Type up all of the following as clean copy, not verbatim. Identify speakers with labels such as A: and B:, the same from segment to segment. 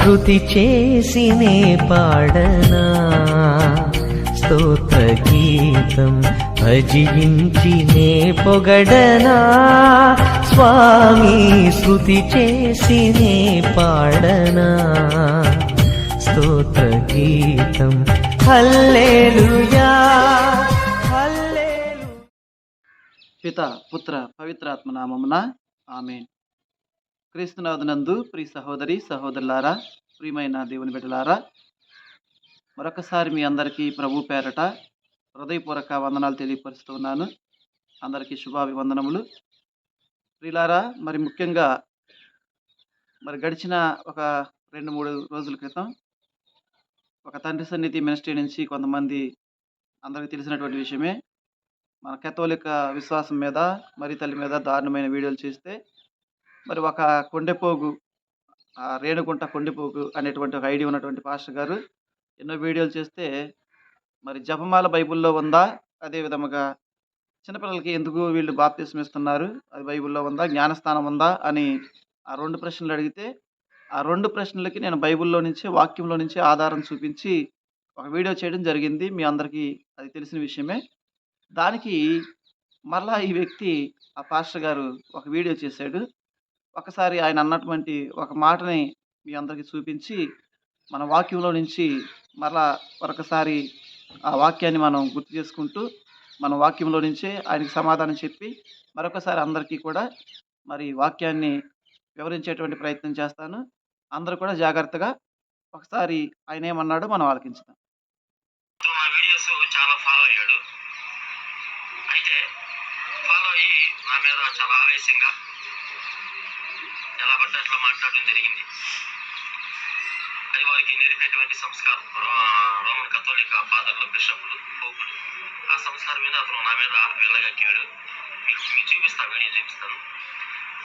A: శృతి చేసినే పాడనా స్తోత్ర గీతం భజించినే పొగడనా స్వామి శృతి చేసినే పాడనా స్తోత్ర గీతం హల్లెలూయా హల్లెలూయా.
B: పిత పుత్ర పవిత్రాత్మ నామమున ఆమేన్. క్రీస్తునాథునందు ప్రియ సహోదరి సహోదరులారా, ప్రియమైన దేవుని బిడ్డలారా, మరొకసారి మీ అందరికీ ప్రభు పేరట హృదయపూర్వక వందనాలు తెలియపరుస్తున్నాను. అందరికీ శుభాభివందనములు. ప్రియులారా, మరి ముఖ్యంగా గడిచిన ఒక 2-3 రోజుల క్రితం ఒక తండ్రి సన్నిధి మినిస్ట్రీ నుంచి కొంతమంది, అందరికీ తెలిసినటువంటి విషయమే, మన కథోలిక విశ్వాసం మీద, మరి తల్లి మీద దారుణమైన వీడియోలు చేస్తే మరి ఒక కొండెపోగు, రేణుగుంట కొండెపోగు అనేటువంటి ఒక ఐడి ఉన్నటువంటి పాస్టర్ గారు ఎన్నో వీడియోలు చేస్తే, మరి జపమాల బైబిల్లో ఉందా, అదే విధముగా చిన్నపిల్లలకి ఎందుకు వీళ్ళు బాప్తిస్మం ఇస్తున్నారు, అది బైబిల్లో ఉందా, జ్ఞానస్థానం ఉందా అని ఆ 2 ప్రశ్నలు అడిగితే, ఆ 2 ప్రశ్నలకి నేను బైబిల్లో నుంచి, వాక్యంలో నుంచి ఆధారం చూపించి ఒక వీడియో చేయడం జరిగింది. మీ అందరికీ అది తెలిసిన విషయమే. దానికి మరలా ఈ వ్యక్తి, ఆ పాస్టర్ గారు ఒక వీడియో చేశాడు. ఒకసారి ఆయన అన్నటువంటి ఒక మాటని మీ అందరికీ చూపించి, మన వాక్యంలో నుంచి మరలా మరొకసారి ఆ వాక్యాన్ని మనం గుర్తు చేసుకుంటూ, మన వాక్యంలో నుంచే ఆయనకి సమాధానం చెప్పి, మరొకసారి అందరికీ కూడా మరి వాక్యాన్ని వివరించేటువంటి ప్రయత్నం చేస్తాను. అందరూ కూడా జాగ్రత్తగా ఒకసారి ఆయన ఏమన్నాడో మనం ఆలకించుదాం.
C: నా వీడియోస్ చాలా ఫాలో అయ్యాడు. అయితే ఫాలో అయ్యి నా మీద చాలా ఆవేశంగా ఎలా పడితే అట్లా మాట్లాడడం జరిగింది. అది వారికి నేర్పేటువంటి సంస్కారం, రోమన్ కథోలిక ఫాదర్లు, బిషప్లు, పోపులు, ఆ సంస్కారం మీద అతను నా మీద వెళ్ళగక్కాడు. మీకు చూపిస్తా, వీడియో చూపిస్తాను.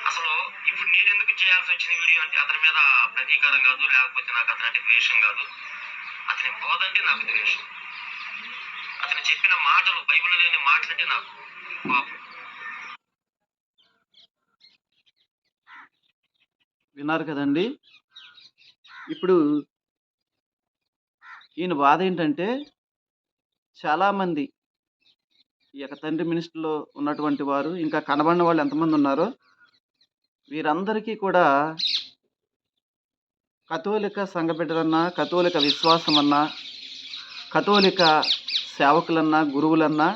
C: అసలు ఇప్పుడు నేను ఎందుకు చేయాల్సి వచ్చిన వీడియో అంటే అతని మీద ప్రతీకారం కాదు, లేకపోతే నాకు అతని అంటే ద్వేషం కాదు. అతని బోధ అంటే నాకు ద్వేషం. అతను చెప్పిన మాటలు, బైబిల్ లేని మాటలంటే నాకు కోపం.
B: విన్నారు కదండి. ఇప్పుడు ఈయన బాధ ఏంటంటే, చాలామంది ఈ యొక్క తండ్రి మినిస్ట్రీలో ఉన్నటువంటి వారు, ఇంకా కనబడిన వాళ్ళు ఎంతమంది ఉన్నారో, వీరందరికీ కూడా కథోలిక సంఘ బిడ్డలన్నా, కథోలిక విశ్వాసం అన్నా, కథోలిక సేవకులన్నా, గురువులన్నా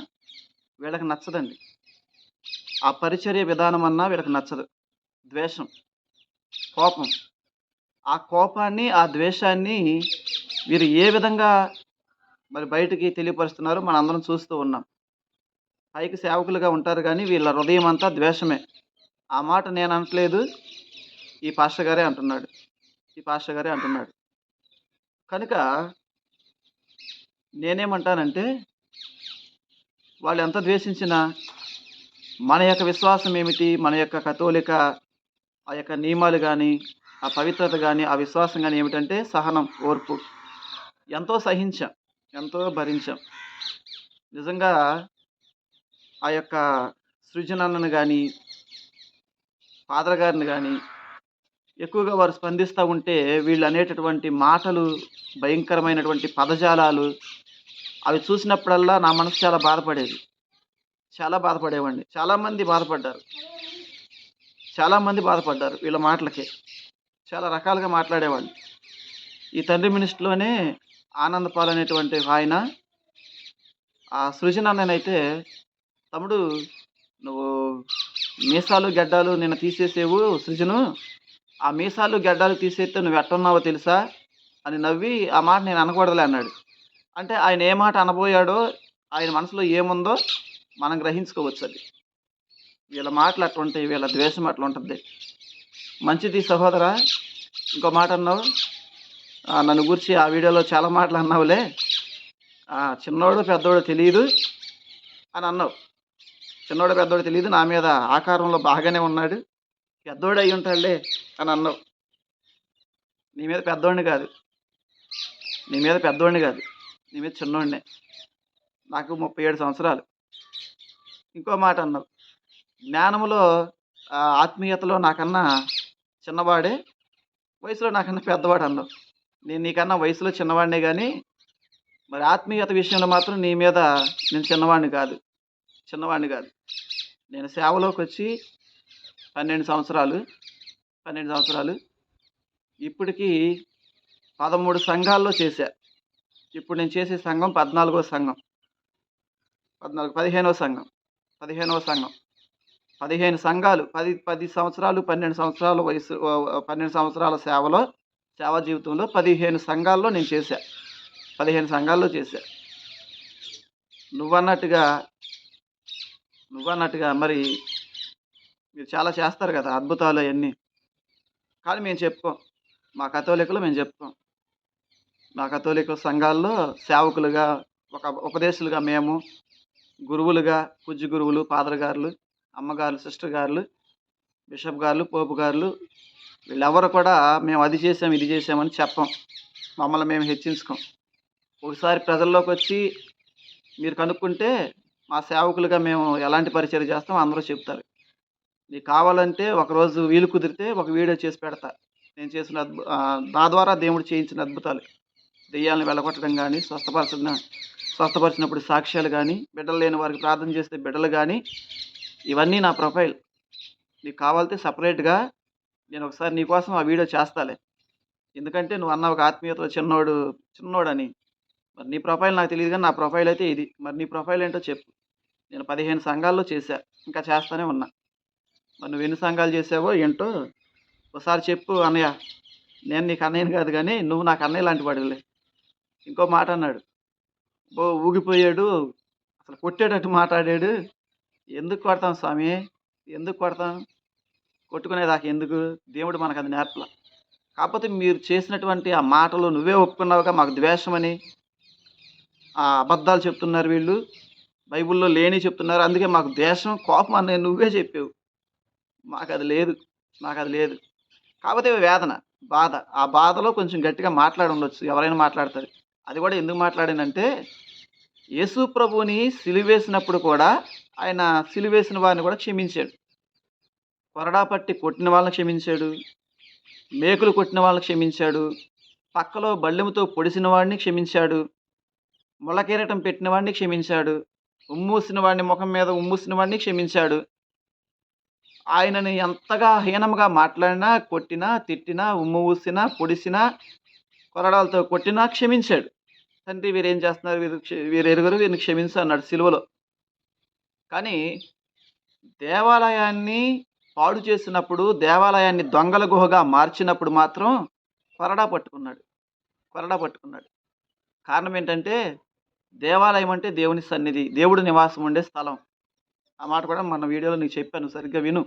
B: వీళ్ళకి నచ్చదండి. ఆ పరిచర్య విధానం అన్నా వీళ్ళకి నచ్చదు. ద్వేషం, కోపం. ఆ కోపాన్ని, ఆ ద్వేషాన్ని వీరు ఏ విధంగా మరి బయటికి తెలియపరుస్తున్నారో మనం అందరం చూస్తూ ఉన్నాం. పైకి సేవకులుగా ఉంటారు కానీ వీళ్ళ హృదయం అంతా ద్వేషమే. ఆ మాట నేను అనట్లేదు, ఈ పాస్టర్ గారే అంటున్నాడు. ఈ పాస్టర్ గారే అంటున్నాడు. కనుక నేనేమంటానంటే, వాళ్ళు ఎంత ద్వేషించినా మన యొక్క విశ్వాసం ఏమిటి, మన యొక్క కథోలిక ఆ యొక్క నియమాలు కానీ, ఆ పవిత్రత కానీ, ఆ విశ్వాసం కానీ ఏమిటంటే సహనం, ఓర్పు. ఎంతో సహించాం, ఎంతో భరించాం. నిజంగా ఆ యొక్క సృజనను కానీ, ఫాదర్ గారిని కానీ ఎక్కువగా వారు స్పందిస్తూ ఉంటే, వీళ్ళు అనేటటువంటి మాటలు, భయంకరమైనటువంటి పదజాలాలు, అవి చూసినప్పుడల్లా నా మనసు చాలా బాధపడేది. చాలా బాధపడేవాడిని. చాలామంది బాధపడ్డారు వీళ్ళ మాటలకి. చాలా రకాలుగా మాట్లాడేవాళ్ళు. ఈ తండ్రి మినిస్ట్రీలోనే ఆనందపాల్ అనేటువంటి ఆయన, ఆ సృజన అన్ననైతే, తమ్ముడు నువ్వు మీసాలు గెడ్డాలు నిన్న తీసేసేవు సృజను, ఆ మీసాలు గెడ్డాలు తీసేస్తే నువ్వు ఎట్టున్నావో తెలుసా అని నవ్వి, ఆ మాట నేను అనకూడదులే అన్నాడు. అంటే ఆయన ఏ మాట అనబోయాడో, ఆయన మనసులో ఏముందో మనం గ్రహించుకోవచ్చు. అది వీళ్ళ మాటలు అట్లా ఉంటాయి, వీళ్ళ ద్వేషం అట్లా ఉంటుంది. మంచిది సహోదరా, ఇంకో మాట అన్నావు, నన్ను గురించి ఆ వీడియోలో చాలా మాటలు అన్నావులే, చిన్నోడు పెద్దోడు తెలియదు అని అన్నావు. చిన్నోడు పెద్దోడు తెలియదు, నా మీద ఆకారంలో బాగానే ఉన్నాడు, పెద్దోడు అయి ఉంటాడులే అని అన్నావు. నీ మీద పెద్దోడిని కాదు, నీ మీద చిన్నోడినే. నాకు 37 సంవత్సరాలు. ఇంకో మాట అన్నావు, జ్ఞానములో ఆత్మీయతలో నాకన్నా చిన్నవాడే, వయసులో నాకన్నా పెద్దవాడు అన్నావు. నేను నీకన్నా వయసులో చిన్నవాడినే కానీ మరి ఆత్మీయత విషయంలో మాత్రం నీ మీద నేను చిన్నవాడిని కాదు. చిన్నవాడిని కాదు. నేను సేవలోకి వచ్చి 12 సంవత్సరాలు. 12 సంవత్సరాలు. ఇప్పటికి 13 సంఘాల్లో చేశా. ఇప్పుడు నేను చేసే సంఘం 14వ సంఘం. 15వ సంఘం. 15వ సంఘం. 15 సంఘాలు. 10 సంవత్సరాలు, 12 సంవత్సరాల వయసు 12 సంవత్సరాల సేవా జీవితంలో 15 సంఘాల్లో నేను చేశా. 15 సంఘాల్లో చేశా. నువ్వన్నట్టుగా మరి మీరు చాలా చేస్తారు కదా అద్భుతాలు అయన్నీ. కానీ మేము చెప్పుకోం. మా కథోలికలో మేము చెప్పుకోం. మా కథోలిక సంఘాల్లో సేవకులుగా, ఒక ఉపదేశులుగా మేము, గురువులుగా, పూజ్య గురువులు, ఫాదర్ గారులు, అమ్మగారులు, సిస్టర్ గారులు, బిషప్ గారులు, పోపు గారులు వీళ్ళెవరు కూడా మేము అది చేసాం, ఇది చేసామని చెప్పం. మమ్మల్ని మేము హెచ్చించుకోం. ఒకసారి ప్రజల్లోకి వచ్చి మీరు కనుక్కుంటే మా సేవకులుగా మేము ఎలాంటి పరిచయం చేస్తాం అందరూ చెప్తారు. నీకు కావాలంటే ఒకరోజు వీలు కుదిరితే ఒక వీడియో చేసి పెడతా. నేను చేసిన నా ద్వారా దేవుడు చేయించిన అద్భుతాలు, దెయ్యాలను వెళ్ళగొట్టడం కానీ, స్వస్థపరిచినప్పుడు సాక్ష్యాలు కానీ, బిడ్డలు లేని వారికి ప్రార్థన చేస్తే బిడ్డలు కానీ, ఇవన్నీ నా ప్రొఫైల్. నీకు కావాలంటే సపరేట్గా నేను ఒకసారి నీకోసం ఆ వీడియో చేస్తాలే. ఎందుకంటే నువ్వు అన్న ఒక ఆత్మీయతలో చిన్నోడని. మరి నీ ప్రొఫైల్ నాకు తెలియదు కానీ నా ప్రొఫైల్ అయితే ఇది. మరి నీ ప్రొఫైల్ ఏంటో చెప్పు. నేను 15 సంఘాల్లో చేశా, ఇంకా చేస్తూనే ఉన్నా. మరి నువ్వు ఎన్ని సంఘాలు చేసావో ఏంటో ఒకసారి చెప్పు అన్నయ్య. నేను నీకు అన్నయ్యని కాదు కానీ నువ్వు నాకు అన్నయ్య లాంటి వాడిలే. ఇంకో మాట అన్నాడు, ఊగిపోయాడు, అసలు కొట్టేటట్టు మాట్లాడాడు. ఎందుకు కొడతాం స్వామి? ఎందుకు కొడతాం? కొట్టుకునేదాకా ఎందుకు? దేవుడు మనకు అది నేర్పల. కాకపోతే మీరు చేసినటువంటి ఆ మాటలు నువ్వే ఒప్పుకున్నావుగా మాకు ద్వేషమని. ఆ అబద్ధాలు చెప్తున్నారు వీళ్ళు, బైబిల్లో లేని చెప్తున్నారు, అందుకే మాకు ద్వేషం, కోపం అని నువ్వే చెప్పావు. మాకు అది లేదు. కాకపోతే వేదన, బాధ. ఆ బాధలో కొంచెం గట్టిగా మాట్లాడి ఉండొచ్చు, ఎవరైనా మాట్లాడతారు. అది కూడా ఎందుకు మాట్లాడానంటే, యేసు ప్రభువుని సిలువేసినప్పుడు కూడా ఆయన సిలువేసిన వారిని కూడా క్షమించాడు. కొరడా పట్టి కొట్టిన వాళ్ళని క్షమించాడు, మేకులు కొట్టిన వాళ్ళని క్షమించాడు, పక్కలో బళ్ళెముతో పొడిసిన వాడిని క్షమించాడు, ముళ్ళకిరీటం పెట్టిన వాడిని క్షమించాడు, ఉమ్మూసిన వాడిని, ముఖం మీద ఉమ్మూసిన వాడిని క్షమించాడు. ఆయనని ఎంతగా హీనంగా మాట్లాడినా, కొట్టినా, తిట్టినా, ఉమ్ము ఊసినా, పొడిసినా, కొరడాలతో కొట్టినా క్షమించాడు. తండ్రి వీరేం చేస్తున్నారు, వీరు ఎరుగురు, వీరిని క్షమించు అన్నాడు సిలువలో. కానీ దేవాలయాన్ని పాడు చేసినప్పుడు, దేవాలయాన్ని దొంగల గుహగా మార్చినప్పుడు మాత్రం కొరడా పట్టుకున్నాడు. కారణం ఏంటంటే, దేవాలయం అంటే దేవుని సన్నిధి, దేవుడు నివాసం ఉండే స్థలం. ఆ మాట కూడా మన వీడియోలో నీకు చెప్పాను, సరిగ్గా విను.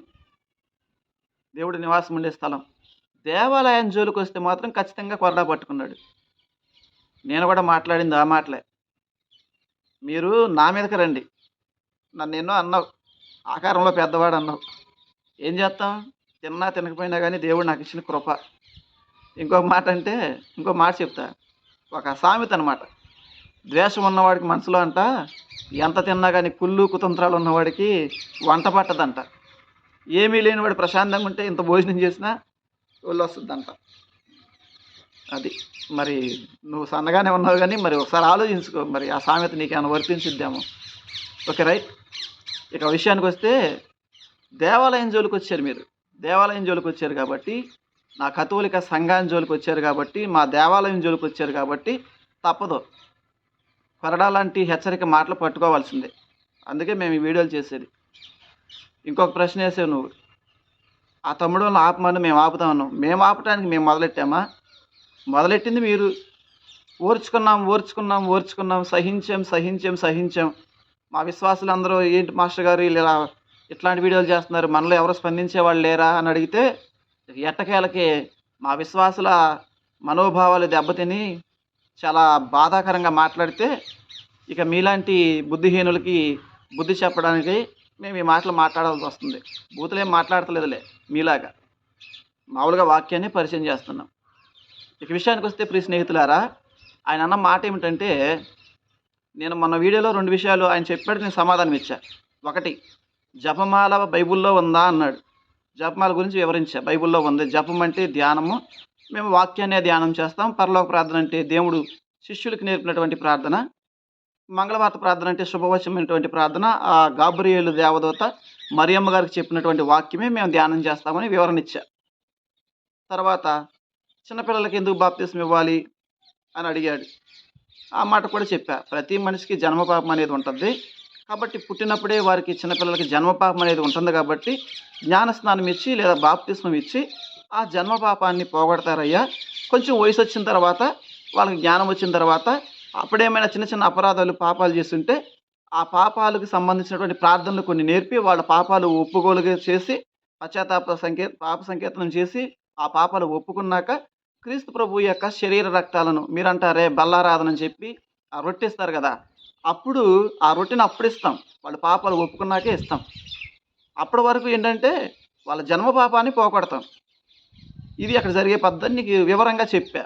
B: దేవుడు నివాసం ఉండే స్థలం. దేవాలయం జోలికి వస్తే మాత్రం ఖచ్చితంగా కొరడా పట్టుకున్నాడు. నేను కూడా మాట్లాడింది ఆ మాటలే. మీరు నా మీదకి రండి, నన్ను ఎన్నో అన్నావు, ఆకారంలో పెద్దవాడు అన్నావు. ఏం చేస్తాం? తిన్నా తినకపోయినా కానీ దేవుడు నాకు ఇచ్చిన కృప. ఇంకో మాట చెప్తా. ఒక సామెత అనమాట. ద్వేషం ఉన్నవాడికి మనసులో అంట, ఎంత తిన్నా కానీ కుళ్ళు కుతంత్రాలు ఉన్నవాడికి వంట పట్టదంట. ఏమీ లేనివాడు ప్రశాంతంగా ఉంటే ఇంత భోజనం చేసినా ఒళ్ళు వస్తుందంట. అది మరి నువ్వు సన్నగానే ఉన్నావు కానీ మరి ఒకసారి ఆలోచించుకో, మరి ఆ సామెత నీకేమైనా వర్తించిద్దాము. Okay, right. ఇక విషయానికి వస్తే, దేవాలయం జోలికి వచ్చారు మీరు. దేవాలయం జోలికి వచ్చారు కాబట్టి, నా కథోలిక సంఘాన్ని జోలికి వచ్చారు కాబట్టి, మా దేవాలయం జోలికి వచ్చారు కాబట్టి తప్పదు. కొరడా లాంటి హెచ్చరిక మాటలు పట్టుకోవాల్సిందే. అందుకే మేము ఈ వీడియోలు చేసేది. ఇంకొక ప్రశ్న వేసావు నువ్వు, ఆ తమ్ముడు వాళ్ళని ఆపమని మేము ఆపుతామన్నాం. మేము ఆపటానికి మేము మొదలెట్టామా? మొదలెట్టింది మీరు. ఓర్చుకున్నాం, సహించాం. మా విశ్వాసులు అందరూ ఏంటి మాస్టర్ గారు ఇలా ఇట్లాంటి వీడియోలు చేస్తున్నారు, మనలో ఎవరు స్పందించే వాళ్ళు లేరా అని అడిగితే, ఎట్టకేలకి మా విశ్వాసుల మనోభావాలు దెబ్బతిని చాలా బాధాకరంగా మాట్లాడితే, ఇక మీలాంటి బుద్ధిహీనులకి బుద్ధి చెప్పడానికి మేము ఈ మాటలు మాట్లాడాల్సి వస్తుంది. బూతులేం మాట్లాడతలేదులే, మీలాగా మామూలుగా వాక్యాన్ని పరిచయం చేస్తున్నాం. ఇక విషయానికి వస్తే ప్రియ స్నేహితులారా, ఆయన అన్న మాట ఏమిటంటే, నేను మొన్న వీడియోలో 2 విషయాలు ఆయన చెప్పాడు, నేను సమాధానం ఇచ్చా. ఒకటి, జపమాల బైబిల్లో ఉందా అన్నాడు. జపమాల గురించి వివరించా. బైబిల్లో ఉంది. జపం అంటే ధ్యానము, మేము వాక్యాన్ని ధ్యానం చేస్తాం. పరలోక ప్రార్థన అంటే దేవుడు శిష్యులకు నేర్పినటువంటి ప్రార్థన. మంగళవార్త ప్రార్థన అంటే శుభవచనమైనటువంటి ప్రార్థన. ఆ గాబ్రియేలు దేవదూత మరియమ్మ గారికి చెప్పినటువంటి వాక్యమే మేము ధ్యానం చేస్తామని వివరణ ఇచ్చా. తర్వాత చిన్నపిల్లలకి ఎందుకు బాప్తిస్మం ఇవ్వాలి అని అడిగాడు. ఆ మాట కూడా చెప్పా. ప్రతి మనిషికి జన్మపాపం అనేది ఉంటుంది. కాబట్టి పుట్టినప్పుడే వారికి చిన్నపిల్లలకి జన్మపాపం అనేది ఉంటుంది కాబట్టి జ్ఞానస్నానం ఇచ్చి లేదా బాప్తిస్మం ఇచ్చి ఆ జన్మపాపాన్ని పోగొడతారయ్యా. కొంచెం వయసు వచ్చిన తర్వాత వాళ్ళకి జ్ఞానం వచ్చిన తర్వాత అప్పుడేమైనా చిన్న చిన్న అపరాధాలు పాపాలు చేస్తుంటే ఆ పాపాలకు సంబంధించినటువంటి ప్రార్థనలు కొన్ని నేర్పి వాళ్ళ పాపాలు ఒప్పుకోలుగా చేసి పాప సంకేతనం చేసి ఆ పాపాలు ఒప్పుకున్నాక క్రీస్తు ప్రభు యొక్క శరీర రక్తాలను మీరంటారే బల్లారాధన అని చెప్పి ఆ రొట్టె ఇస్తారు కదా, అప్పుడు ఆ రొట్టెని అప్పుడు ఇస్తాం. వాళ్ళ పాపాలు ఒప్పుకున్నాకే ఇస్తాం. అప్పటి వరకు ఏంటంటే వాళ్ళ జన్మ పాపాన్ని పోగొడతాం. ఇది అక్కడ జరిగే పద్ధతి నీకు వివరంగా చెప్పా.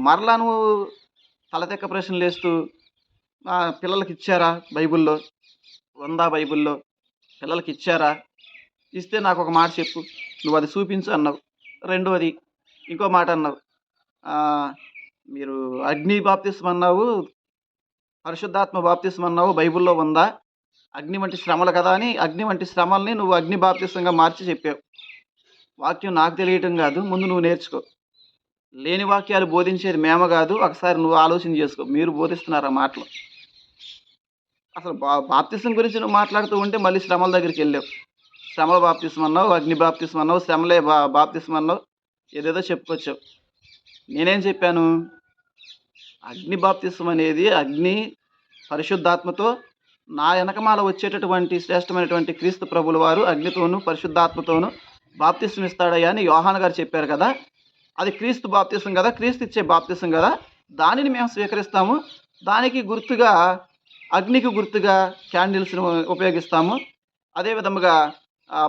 B: మరలా నువ్వు తలతెక్క ప్రశ్నలు వేస్తూ పిల్లలకి ఇచ్చారా బైబిల్లో, ఉందా బైబిల్లో, పిల్లలకి ఇచ్చారా, ఇస్తే నాకు ఒక మాట చెప్పు, నువ్వు అది చూపించు అన్నావు. రెండోది ఇంకో మాట అన్నావు, మీరు అగ్ని బాప్తిస్మం అన్నావు, పరిశుద్ధాత్మ బాప్తిస్మం అన్నావు, బైబిల్లో ఉందా? అగ్ని వంటి శ్రమలు కదా అని అగ్ని వంటి శ్రమల్ని నువ్వు అగ్ని బాప్తిస్మంగా మార్చి చెప్పావు. వాక్యం నాకు తెలియటం కాదు, ముందు నువ్వు నేర్చుకో. లేని వాక్యాలు బోధించేది మేము కాదు. ఒకసారి నువ్వు ఆలోచన చేసుకో. మీరు బోధిస్తున్నారు ఆ మాటలు. అసలు బాప్తిస్మం గురించి నువ్వు మాట్లాడుతూ ఉంటే మళ్ళీ శ్రమల దగ్గరికి వెళ్ళావు. శ్రమల బాప్తిస్మం అన్నావు, అగ్ని బాప్తిస్మం అన్నావు, శ్రమలే బాప్తిస్మం అన్నావు, ఏదేదో చెప్పుకొచ్చావు. నేనేం చెప్పాను? అగ్ని బాప్తిస్మం అనేది అగ్ని పరిశుద్ధాత్మతో నా వెనకమాల వచ్చేటటువంటి శ్రేష్టమైనటువంటి క్రీస్తు ప్రభుల వారు అగ్నితోనూ పరిశుద్ధాత్మతోనూ బాప్తిస్మం ఇస్తాడయ్యా అని యోహాను గారు చెప్పారు కదా. అది క్రీస్తు బాప్తిస్మం కదా, క్రీస్తు ఇచ్చే బాప్తిస్మం కదా, దానిని మేము స్వీకరిస్తాము. దానికి గుర్తుగా అగ్నికి గుర్తుగా క్యాండిల్స్ను ఉపయోగిస్తాము. అదేవిధముగా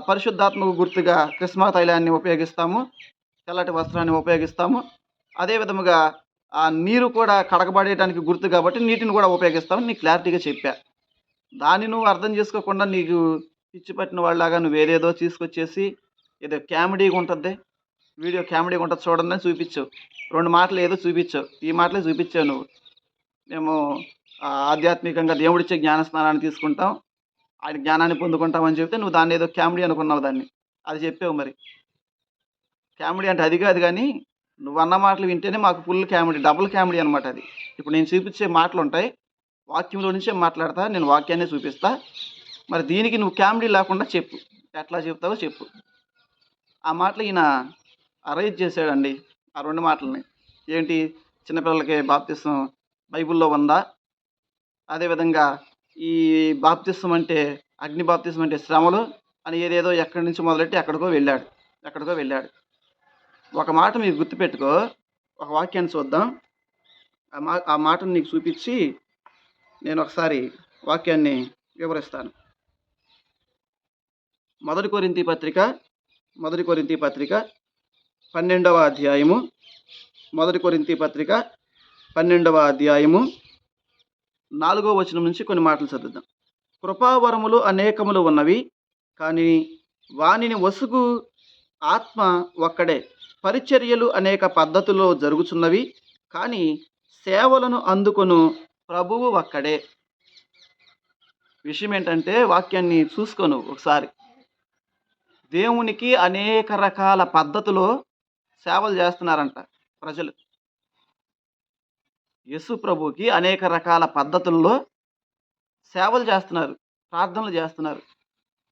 B: పరిశుద్ధాత్మకు గుర్తుగా కృష్ణ తైలాన్ని ఉపయోగిస్తాము, తెల్లటి వస్త్రాన్ని ఉపయోగిస్తాము. అదేవిధముగా నీరు కూడా కడగబడేయడానికి గుర్తు కాబట్టి నీటిని కూడా ఉపయోగిస్తామని నీకు క్లారిటీగా చెప్పా. దాన్ని నువ్వు అర్థం చేసుకోకుండా నీకు పిచ్చి పట్టిన వాళ్ళలాగా నువ్వు ఏదేదో తీసుకొచ్చేసి ఏదో కామెడీగా ఉంటుంది, వీడియో కామెడీగా ఉంటుంది చూడండి అని చూపించావు. 2 మాటలు ఏదో చూపించావు, ఈ మాటలే చూపించావు నువ్వు. మేము ఆధ్యాత్మికంగా దేవుడిచ్చే జ్ఞానస్నానాన్ని తీసుకుంటాం, ఆయన జ్ఞానాన్ని పొందుకుంటామని చెప్తే నువ్వు దాన్ని ఏదో కామెడీ అనుకున్నావు. దాన్ని అది చెప్పావు. మరి కామెడీ అంటే అది కాదు, కానీ నువ్వు అన్న మాటలు వింటేనే మాకు ఫుల్ కామెడీ, డబుల్ కామెడీ అనమాట అది. ఇప్పుడు నేను చూపించే మాటలు ఉంటాయి, వాక్యంలో నుంచే మాట్లాడతా, నేను వాక్యాన్ని చూపిస్తా. మరి దీనికి నువ్వు కామెడీ లేకుండా చెప్పు, ఎట్లా చెప్తావో చెప్పు. ఆ మాటలు ఈయన అరేంజ్ చేశాడండి, ఆ 2 మాటలని. ఏంటి? చిన్నపిల్లలకి బాప్తిస్మం బైబిల్లో ఉందా, అదేవిధంగా ఈ బాప్తిస్మం అంటే అగ్ని బాప్తిస్మం అంటే శ్రమలు అని ఏదేదో ఎక్కడి నుంచి మొదలెట్టి ఎక్కడికో వెళ్ళాడు. ఒక మాట మీరు గుర్తుపెట్టుకో. ఒక వాక్యాన్ని చూద్దాం. ఆ మాటను నీకు చూపించి నేను ఒకసారి వాక్యాన్ని వివరిస్తాను. మొదటి కొరింథీ పత్రిక 12వ అధ్యాయము, మొదటి కొరింథీ పత్రిక 12వ అధ్యాయము 4వ వచనం నుంచి కొన్ని మాటలు చదువుదాం. కృపావరములు అనేకములు ఉన్నవి, కానీ వానిని వసుగు ఆత్మ ఒక్కడే. పరిచర్యలు అనేక పద్ధతుల్లో జరుగుతున్నవి, కానీ సేవలను అందుకొను ప్రభువు ఒక్కడే. విషయం ఏంటంటే, వాక్యాన్ని చూసుకోను ఒకసారి. దేవునికి అనేక రకాల పద్ధతిలో సేవలు చేస్తున్నారంట ప్రజలు. యేసు ప్రభువుకి అనేక రకాల పద్ధతుల్లో సేవలు చేస్తున్నారు, ప్రార్థనలు చేస్తున్నారు.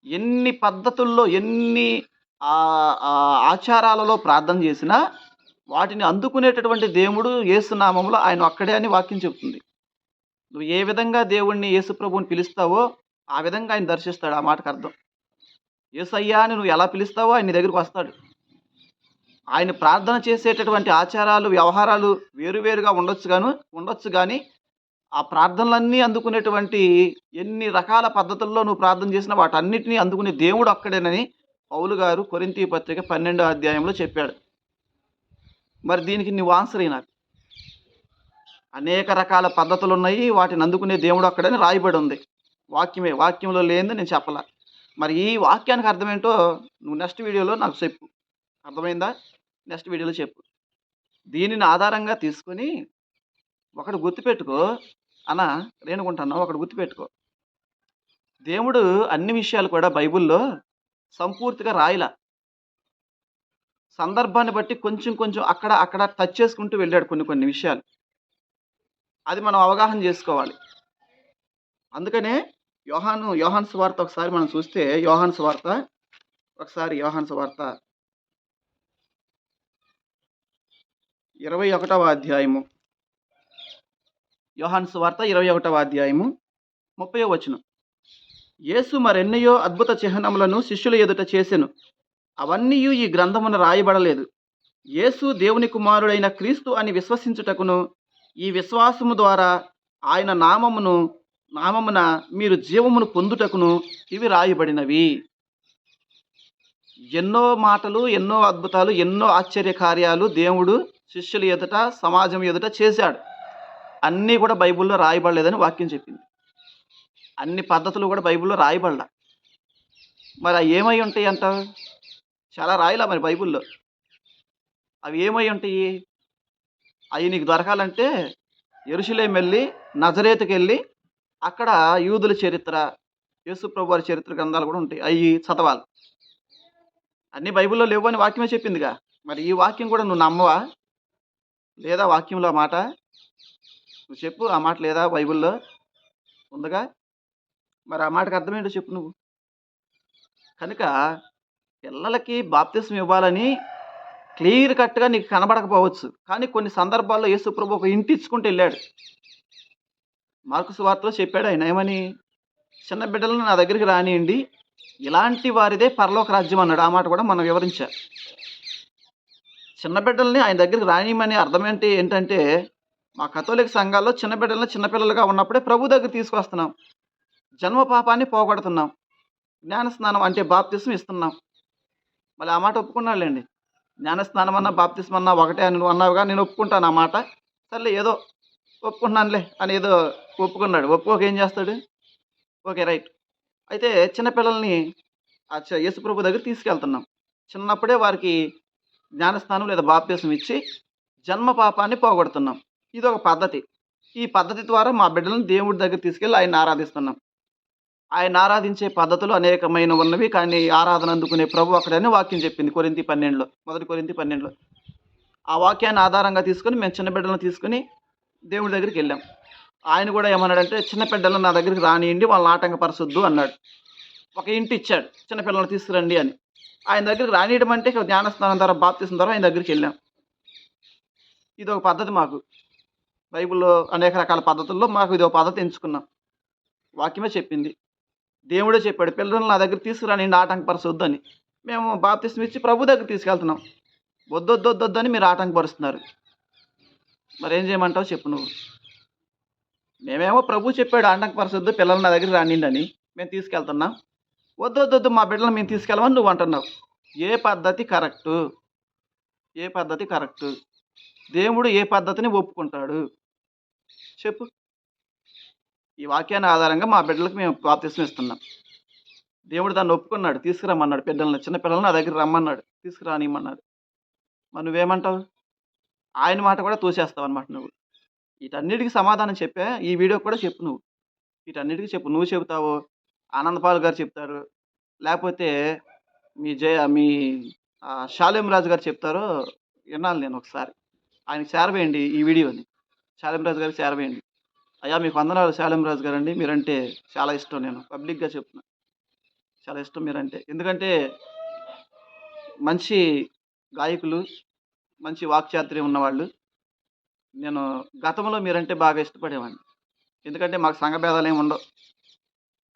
B: ఎన్ని పద్ధతుల్లో, ఎన్ని ఆచారాలలో ప్రార్థన చేసినా వాటిని అందుకునేటటువంటి దేవుడు యేసు నామములో ఆయన ఒక్కడే అని వాక్యం చెప్తుంది. నువ్వు ఏ విధంగా దేవుణ్ణి యేసు ప్రభువుని పిలుస్తావో ఆ విధంగా ఆయన దర్శిస్తాడు. ఆ మాటకు అర్థం, యేసయ్యా అని నువ్వు ఎలా పిలుస్తావో ఆయన నీ దగ్గరికి వస్తాడు. ఆయన ప్రార్థన చేసేటటువంటి ఆచారాలు, వ్యవహారాలు వేరువేరుగా ఉండొచ్చు కానీ ఆ ప్రార్థనలన్నీ అందుకునేటువంటి ఎన్ని రకాల పద్ధతుల్లో నువ్వు ప్రార్థన చేసినా వాటన్నిటినీ అందుకునే దేవుడు ఒక్కడేనని పౌలు గారు కొరింథీ పత్రిక 12వ అధ్యాయంలో చెప్పాడు. మరి దీనికి నువ్వు ఆన్సర్ అయినా, అనేక రకాల పద్ధతులు ఉన్నాయి, వాటిని అందుకునే దేవుడు ఒక్కడని రాయబడి ఉంది. వాక్యంలో లేనిది నేను చెప్పలా. మరి ఈ వాక్యానికి అర్థమేంటో నువ్వు నెక్స్ట్ వీడియోలో నాకు చెప్పు. అర్థమైందా? నెక్స్ట్ వీడియోలో చెప్పు. దీనిని ఆధారంగా తీసుకొని ఒకటి గుర్తుపెట్టుకో అన్న, రేణుకుంటున్నావు, ఒకటి గుర్తుపెట్టుకో. దేవుడు అన్ని విషయాలు కూడా బైబిల్లో సంపూర్తిగా రాయలా. సందర్భాన్ని బట్టి కొంచెం కొంచెం అక్కడ అక్కడ టచ్ చేసుకుంటూ వెళ్ళాడు కొన్ని కొన్ని విషయాలు. అది మనం అవగాహన చేసుకోవాలి. అందుకనే యోహాను సువార్త ఒకసారి మనం చూస్తే, యోహాను సువార్త 21వ అధ్యాయము, యోహాను సువార్త 21వ అధ్యాయము 30వ వచనం. యేసు మరెన్నయో అద్భుత చిహ్నములను శిష్యుల ఎదుట చేసెను, అవన్నీ ఈ గ్రంథమున రాయబడలేదు. యేసు దేవుని కుమారుడైన క్రీస్తు అని విశ్వసించుటకును, ఈ విశ్వాసము ద్వారా ఆయన నామమున మీరు జీవమును పొందుటకును ఇవి రాయబడినవి. ఎన్నో మాటలు, ఎన్నో అద్భుతాలు, ఎన్నో ఆశ్చర్య కార్యాలు దేవుడు శిష్యుల ఎదుట, సమాజం ఎదుట చేశాడు. అన్నీ కూడా బైబిల్లో రాయబడలేదని వాక్యం చెప్పింది. అన్ని పద్ధతులు కూడా బైబిల్లో రాయబడలా. మరి అవి ఏమై ఉంటాయి అంటావు? చాలా రాయలా మరి బైబిల్లో. అవి ఏమై ఉంటాయి? అవి నీకు దొరకాలంటే యెరూషలేము వెళ్ళి, నజరేతుకి వెళ్ళి, అక్కడ యూదుల చరిత్ర, యేసు ప్రభు వారి చరిత్ర గ్రంథాలు కూడా ఉంటాయి, అవి చదవాలి. అన్ని బైబిల్లో లేవు అని వాక్యమే చెప్పిందిగా. మరి ఈ వాక్యం కూడా నువ్వు నమ్మవా? లేదా వాక్యంలో ఆ మాట? నువ్వు చెప్పు, ఆ మాట లేదా బైబిల్లో? ఉందిగా. మరి ఆ మాటకు అర్థం ఏంటో చెప్పు నువ్వు. కనుక పిల్లలకి బాప్తిస్మం ఇవ్వాలని క్లియర్ కట్గా నీకు కనబడకపోవచ్చు, కానీ కొన్ని సందర్భాల్లో యేసు ప్రభు ఒక ఇంటి ఇచ్చుకుంటూ వెళ్ళాడు. మార్కు సువార్తలో చెప్పాడు ఆయన ఏమని, చిన్న బిడ్డలను నా దగ్గరికి రానియండి, ఇలాంటి వారిదే పరలోక రాజ్యం అన్నాడు. ఆ మాట కూడా మనం వివరించారు. చిన్న బిడ్డల్ని ఆయన దగ్గరికి రానియమని అర్థం ఏంటంటే, మా కథోలిక సంఘాల్లో చిన్న బిడ్డల్ని చిన్నపిల్లలుగా ఉన్నప్పుడే ప్రభు దగ్గర తీసుకొస్తున్నాం, జన్మ పాపాన్ని పోగొడుతున్నాం, జ్ఞానస్నానం అంటే బాప్తిస్మం ఇస్తున్నాం. మళ్ళీ ఆ మాట ఒప్పుకున్నాళ్ళండి. జ్ఞానస్నానం అన్నా బాప్తిస్మం అన్నా ఒకటే అని నువ్వు అన్నావుగా, నేను ఒప్పుకుంటాను ఆ మాట. సర్లే ఏదో ఒప్పుకుంటున్నానులే అని ఏదో ఒప్పుకున్నాడు. ఒప్పుకోక ఏం చేస్తాడు? Okay, right. అయితే చిన్నపిల్లల్ని యేసుప్రభు దగ్గర తీసుకెళ్తున్నాం. చిన్నప్పుడే వారికి జ్ఞానస్నానం లేదా బాప్తిస్మం ఇచ్చి జన్మ పాపాన్ని పోగొడుతున్నాం. ఇది ఒక పద్ధతి. ఈ పద్ధతి ద్వారా మా బిడ్డలను దేవుడి దగ్గర తీసుకెళ్ళి ఆయన ఆరాధిస్తున్నాం. ఆయన ఆరాధించే పద్ధతులు అనేకమైన ఉన్నవి, కానీ ఆరాధన అందుకునే ప్రభు అక్కడనే వాక్యం చెప్పింది. మొదటి కొరింథీ 12లో ఆ వాక్యాన్ని ఆధారంగా తీసుకొని మేము చిన్న బిడ్డలను తీసుకుని దేవుడి దగ్గరికి వెళ్ళాం. ఆయన కూడా ఏమన్నాడంటే, చిన్న బిడ్డలను నా దగ్గరికి రానియండి, వాళ్ళని ఆటంకపరచొద్దు అన్నాడు. ఒక ఇంటి ఇచ్చాడు, చిన్నపిల్లలను తీసుకురండి అని. ఆయన దగ్గరికి రానియడం అంటే జ్ఞానస్నానం ద్వారా, బాప్తిస్మం ద్వారా ఆయన దగ్గరికి వెళ్ళాం. ఇది ఒక పద్ధతి మాకు. బైబిల్లో అనేక రకాల పద్ధతుల్లో మాకు ఇది ఒక పద్ధతి ఎంచుకున్నాం. వాక్యమే చెప్పింది, దేవుడే చెప్పాడు, పిల్లలను నా దగ్గర తీసుకురానియండి, ఆటంకపరచొద్దు అని. మేము బాప్తిస్మం ఇచ్చి ప్రభు దగ్గర తీసుకెళ్తున్నాం. వద్దొద్దొద్దొద్దు అని మీరు ఆటంకపరుస్తున్నారు. మరి ఏం చేయమంటావు చెప్పు నువ్వు. మేమేమో ప్రభు చెప్పాడు ఆటంకపరచొద్దు, పిల్లలు నా దగ్గర రానియండి అని మేము తీసుకెళ్తున్నాం. వద్దొద్దొద్దు మా బిడ్డలను మేము తీసుకెళ్ళమని నువ్వు అంటున్నావు. ఏ పద్ధతి కరెక్టు? ఏ పద్ధతి కరెక్టు? దేవుడు ఏ పద్ధతిని ఒప్పుకుంటాడు చెప్పు. ఈ వాక్యాన్ని ఆధారంగా మా బిడ్డలకు మేము బాప్తిస్మం ఇస్తున్నాం. దేవుడు దాన్ని ఒప్పుకున్నాడు, తీసుకురమ్మన్నాడు. చిన్న పిల్లలను నా దగ్గర రమ్మన్నాడు, తీసుకురానియమన్నాడు. మరి నువ్వేమంటావు? ఆయన మాట కూడా తోసేస్తావు అనమాట నువ్వు. వీటన్నిటికీ సమాధానం చెప్పా, ఈ వీడియో కూడా చెప్పు నువ్వు. వీటన్నిటికీ చెప్పు. నువ్వు చెబుతావు, ఆనందపాల్ గారు చెప్తారు, లేకపోతే మీ షాలేం రాజు గారు చెప్తారో విన్నాను నేను ఒకసారి. ఆయనకి చేరవేయండి ఈ వీడియోని, షాలేం రాజు గారికి చేరవేయండి. అయ్యా మీకు వందనాలు షాలేం రాజు గారండి, మీరంటే చాలా ఇష్టం. నేను పబ్లిక్గా చెప్తున్నా, చాలా ఇష్టం మీరంటే. ఎందుకంటే మంచి గాయకులు, మంచి వాక్చాతుర్యం ఉన్నవాళ్ళు. నేను గతంలో మీరంటే బాగా ఇష్టపడేవాడిని, ఎందుకంటే మాకు సంఘ భేదాలు ఏమి ఉండవు.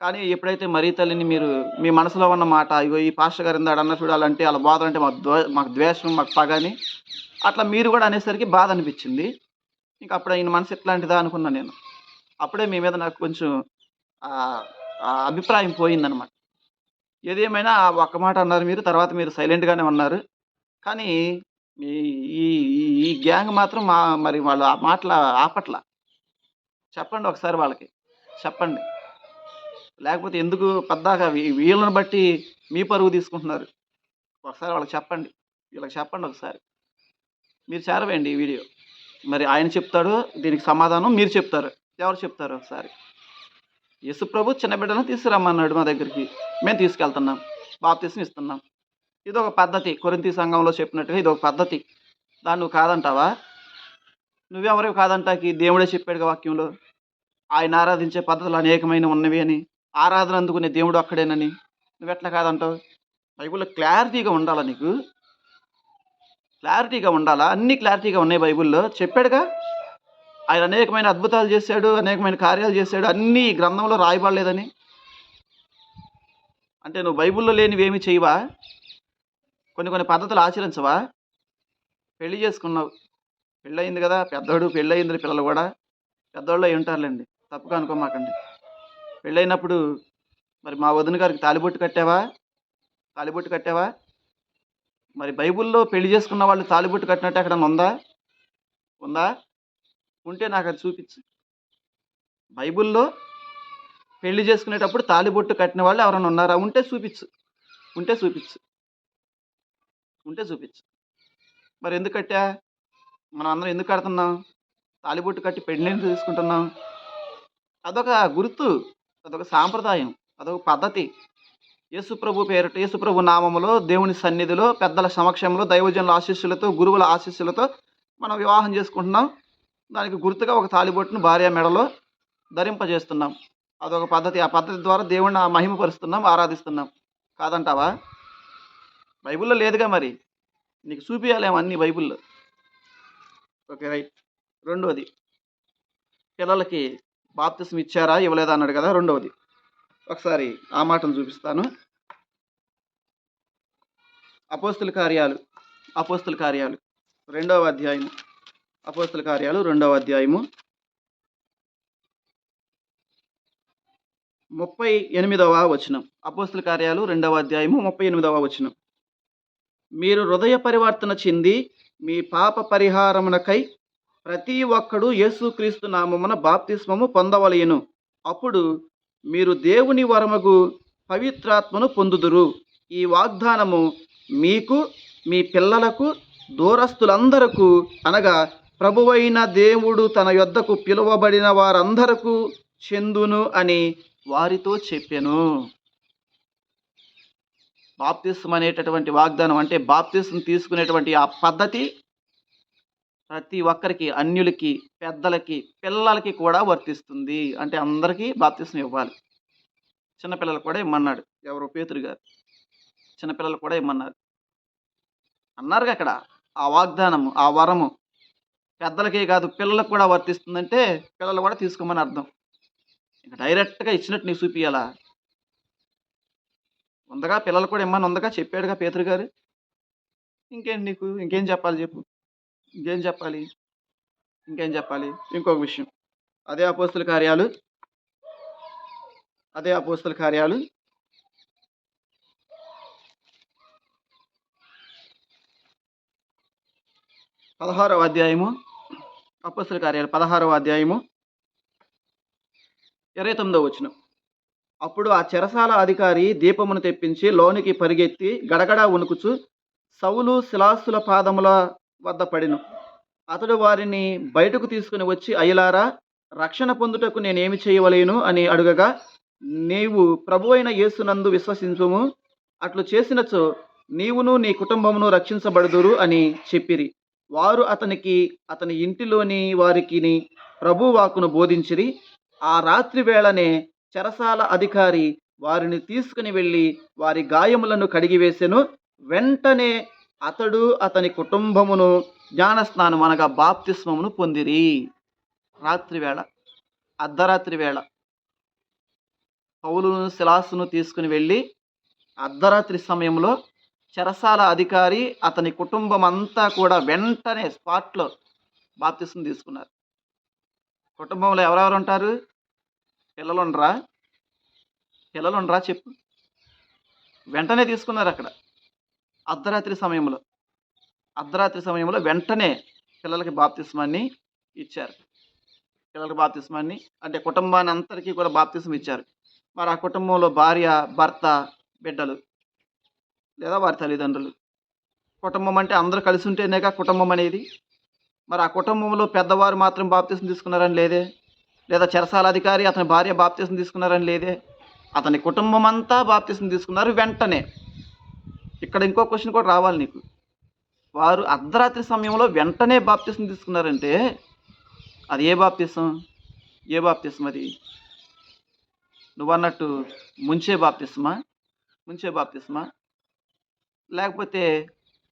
B: కానీ ఎప్పుడైతే మరీ తల్లిని మీరు మీ మనసులో ఉన్న మాట, ఇగో ఈ పాస్టర్ గారు ఇందాడు అన్న చూడాలంటే వాళ్ళ బాధ అంటే మాకు ద్వేషం, మాకు పగని అట్లా మీరు కూడా అనేసరికి బాధ అనిపించింది. ఇంక అప్పుడు ఆయన మనసు ఎట్లాంటిదా అనుకున్నా నేను. అప్పుడే మీ మీద నాకు కొంచెం అభిప్రాయం పోయిందనమాట. ఏదేమైనా ఒక్క మాట అన్నారు మీరు, తర్వాత మీరు సైలెంట్గానే ఉన్నారు. కానీ ఈ గ్యాంగ్ మాత్రం మరి వాళ్ళు ఆ మాటల ఆపట్ల. చెప్పండి ఒకసారి వాళ్ళకి, చెప్పండి. లేకపోతే ఎందుకు పద్దాక వీళ్ళని బట్టి మీ పరువు తీసుకుంటున్నారు? ఒకసారి వాళ్ళకి చెప్పండి, వీళ్ళకి చెప్పండి ఒకసారి. మీరు చేరవేయండి ఈ వీడియో. మరి ఆయన చెప్తాడు, దీనికి సమాధానం మీరు చెప్తారు. ఎవరు చెప్తారు ఒకసారి? యేసుప్రభు చిన్న బిడ్డను తీసుకురమ్మన్నాడు మా దగ్గరికి, మేము తీసుకెళ్తున్నాం, బాప్తిస్మం ఇస్తున్నాం. ఇదొక పద్ధతి. కొరింథీ సంఘంలో చెప్పినట్టుగా ఇదొక పద్ధతి. దాన్ని నువ్వు కాదంటావా? నువ్వెవరివి కాదంటాకి? దేవుడే చెప్పాడుగా వాక్యంలో, ఆయన ఆరాధించే పద్ధతులు అనేకమైన ఉన్నవి అని, ఆరాధన అందుకునే దేవుడు అక్కడేనని. నువ్వెట్లా కాదంటావు? బైబిల్లో క్లారిటీగా ఉండాలా నీకు? క్లారిటీగా ఉండాలా? అన్నీ క్లారిటీగా ఉన్నాయి బైబిల్లో. చెప్పాడుగా, ఆయన అనేకమైన అద్భుతాలు చేశాడు, అనేకమైన కార్యాలు చేశాడు, అన్నీ ఈ గ్రంథంలో రాయబడలేదని. అంటే నువ్వు బైబిల్లో లేనివేమి చేయవా? కొన్ని పద్ధతులు ఆచరించవా? పెళ్లి చేసుకున్నావు, పెళ్ళయింది కదా, పెద్దోడు పెళ్ళయింది, పిల్లలు కూడా పెద్దోళ్ళు అయి ఉంటారులేండి, తప్పుగా అనుకోమాకండి. పెళ్ళైనప్పుడు మరి మా వదిన గారికి తాలిబొట్టు కట్టావా? తాలిబొట్టు కట్టావా? మరి బైబిల్లో పెళ్లి చేసుకున్న వాళ్ళు తాలిబొట్టు కట్టినట్టు ఎక్కడన్నా ఉందా? ఉందా? ఉంటే నాకు అది చూపించు. బైబిల్లో పెళ్లి చేసుకునేటప్పుడు తాలిబొట్టు కట్టిన వాళ్ళు ఎవరైనా ఉన్నారా? ఉంటే చూపించు. ఉంటే చూపించు. ఉంటే చూపించు. మరి ఎందుకు కట్టా? మనం అందరం ఎందుకు కడుతున్నాం? తాలిబొట్టు కట్టి పెళ్లి ఎందుకు తీసుకుంటున్నాం? అదొక గుర్తు, అదొక సాంప్రదాయం, అదొక పద్ధతి. యేసుప్రభు పేరిట, యేసుప్రభు నామములో, దేవుని సన్నిధిలో, పెద్దల సమక్షంలో, దైవజనుల ఆశీస్సులతో, గురువుల ఆశీస్సులతో మనం వివాహం చేసుకుంటున్నాం. దానికి గుర్తుగా ఒక తాలిబొట్టును భార్య మెడలో ధరింపజేస్తున్నాం. అదొక పద్ధతి. ఆ పద్ధతి ద్వారా దేవుణ్ణి మహిమపరుస్తున్నాం, ఆరాధిస్తున్నాం. కాదంటావా? బైబిల్లో లేదుగా, మరి నీకు చూపియాలేమో అన్ని బైబిల్లో. Okay, right. రెండోది, పిల్లలకి బాప్తిస్మం ఇచ్చారా ఇవ్వలేదా అన్నాడు కదా. రెండవది ఒకసారి ఆ మాటను చూపిస్తాను. అపోస్తుల కార్యాలు 2వ అధ్యాయము. అపోస్తుల కార్యాలు 2వ అధ్యాయము 38వ వచనం. అపోస్తుల కార్యాలు 2వ అధ్యాయము 38వ వచనం. మీరు హృదయ పరివర్తన చెంది మీ పాప పరిహారమునకై ప్రతి ఒక్కడు యేసుక్రీస్తు నామమున బాప్తిస్మము పొందవలెను. అప్పుడు మీరు దేవుని వరమగు పవిత్రాత్మను పొందుదురు. ఈ వాగ్దానము మీకు, మీ పిల్లలకు, దూరస్తులందరకు, అనగా ప్రభువైన దేవుడు తన యొద్దకు పిలువబడిన వారందరకు చెందును అని వారితో చెప్పెను. బాప్తిస్మం అనేటటువంటి వాగ్దానం, అంటే బాప్తిస్మం తీసుకునేటువంటి ఆ పద్ధతి ప్రతి ఒక్కరికి, అన్యులకి, పెద్దలకి, పిల్లలకి కూడా వర్తిస్తుంది. అంటే అందరికీ బాప్తిస్మం ఇవ్వాలి. చిన్నపిల్లలకు కూడా ఇమ్మన్నాడు. ఎవరు? పేతురు గారు. చిన్నపిల్లలు కూడా ఇమ్మన్నారు అన్నారుగా అక్కడ. ఆ వాగ్దానము, ఆ వరము పెద్దలకే కాదు పిల్లలకు కూడా వర్తిస్తుందంటే పిల్లలు కూడా తీసుకోమని అర్థం. ఇంకా డైరెక్ట్గా ఇచ్చినట్టు నీకు చూపియాలా? ఉందగా, పిల్లలు కూడా ఇమ్మని ఉందగా, చెప్పాడుగా పేతురు గారు. ఇంకేంటి నీకు? ఇంకేం చెప్పాలి చెప్పు? ఇంకేం చెప్పాలి? ఇంకొక విషయం, అదే అపోస్తుల కార్యాలు 16వ అధ్యాయము. అపోస్తుల కార్యాలు 16వ అధ్యాయము 29వ వచనం. అప్పుడు ఆ చెరసాల అధికారి దీపమును తెప్పించి లోనికి పరిగెత్తి గడగడా వణుకుచు సౌలు శిలాసుల పాదముల వద్ద పడెను. అతడు వారిని బయటకు తీసుకుని వచ్చి, అయ్యలారా, రక్షణ పొందుటకు నేనేమి చేయవలేను అని అడుగగా, నీవు ప్రభువైన యేసునందు విశ్వసించుము, అట్లు చేసినచో నీవును నీ కుటుంబమును రక్షించబడుదురు అని చెప్పిరి. వారు అతనికి, అతని ఇంటిలోని వారికి ప్రభు వాక్కును బోధించిరి. ఆ రాత్రి వేళనే చెరసాల అధికారి వారిని తీసుకుని వెళ్ళి వారి గాయములను కడిగివేసెను. వెంటనే అతడు, అతని కుటుంబమును జ్ఞానస్నానం, అనగా బాప్తిస్మమును పొందిరి. రాత్రి వేళ, అర్ధరాత్రి వేళ పౌలును శిలాసును తీసుకుని వెళ్ళి అర్ధరాత్రి సమయంలో చెరసాల అధికారి, అతని కుటుంబం అంతా కూడా వెంటనే స్పాట్లో బాప్తిస్మం తీసుకున్నారు. కుటుంబంలో ఎవరెవరు ఉంటారు? పిల్లలుండరా? చెప్పు. వెంటనే తీసుకున్నారు అక్కడ. అర్ధరాత్రి సమయంలో వెంటనే పిల్లలకి బాప్తిస్మాన్ని ఇచ్చారు. అంటే కుటుంబాన్ని అంతరికీ కూడా బాప్తిస్మం ఇచ్చారు. మరి ఆ కుటుంబంలో భార్య, భర్త, బిడ్డలు లేదా వారి తల్లిదండ్రులు కుటుంబం అంటే అందరూ కలిసి ఉంటేనేగా కుటుంబం అనేది. మరి ఆ కుటుంబంలో పెద్దవారు మాత్రం బాప్తిసం తీసుకున్నారని లేదే. లేదా చెరసాల అధికారి అతని భార్య బాప్తిసం తీసుకున్నారని లేదే. అతని కుటుంబం అంతా బాప్తిసం తీసుకున్నారు వెంటనే. ఇక్కడ ఇంకో క్వశ్చన్ కూడా రావాలి నీకు. వారు అర్ధరాత్రి సమయంలో వెంటనే బాప్తిసం తీసుకున్నారంటే అది ఏ బాప్తిసం? ఏ బాప్తిసం అది? నువ్వన్నట్టు ముంచే బాప్తిస్మా? ముంచే బాప్తిస్మా? లేకపోతే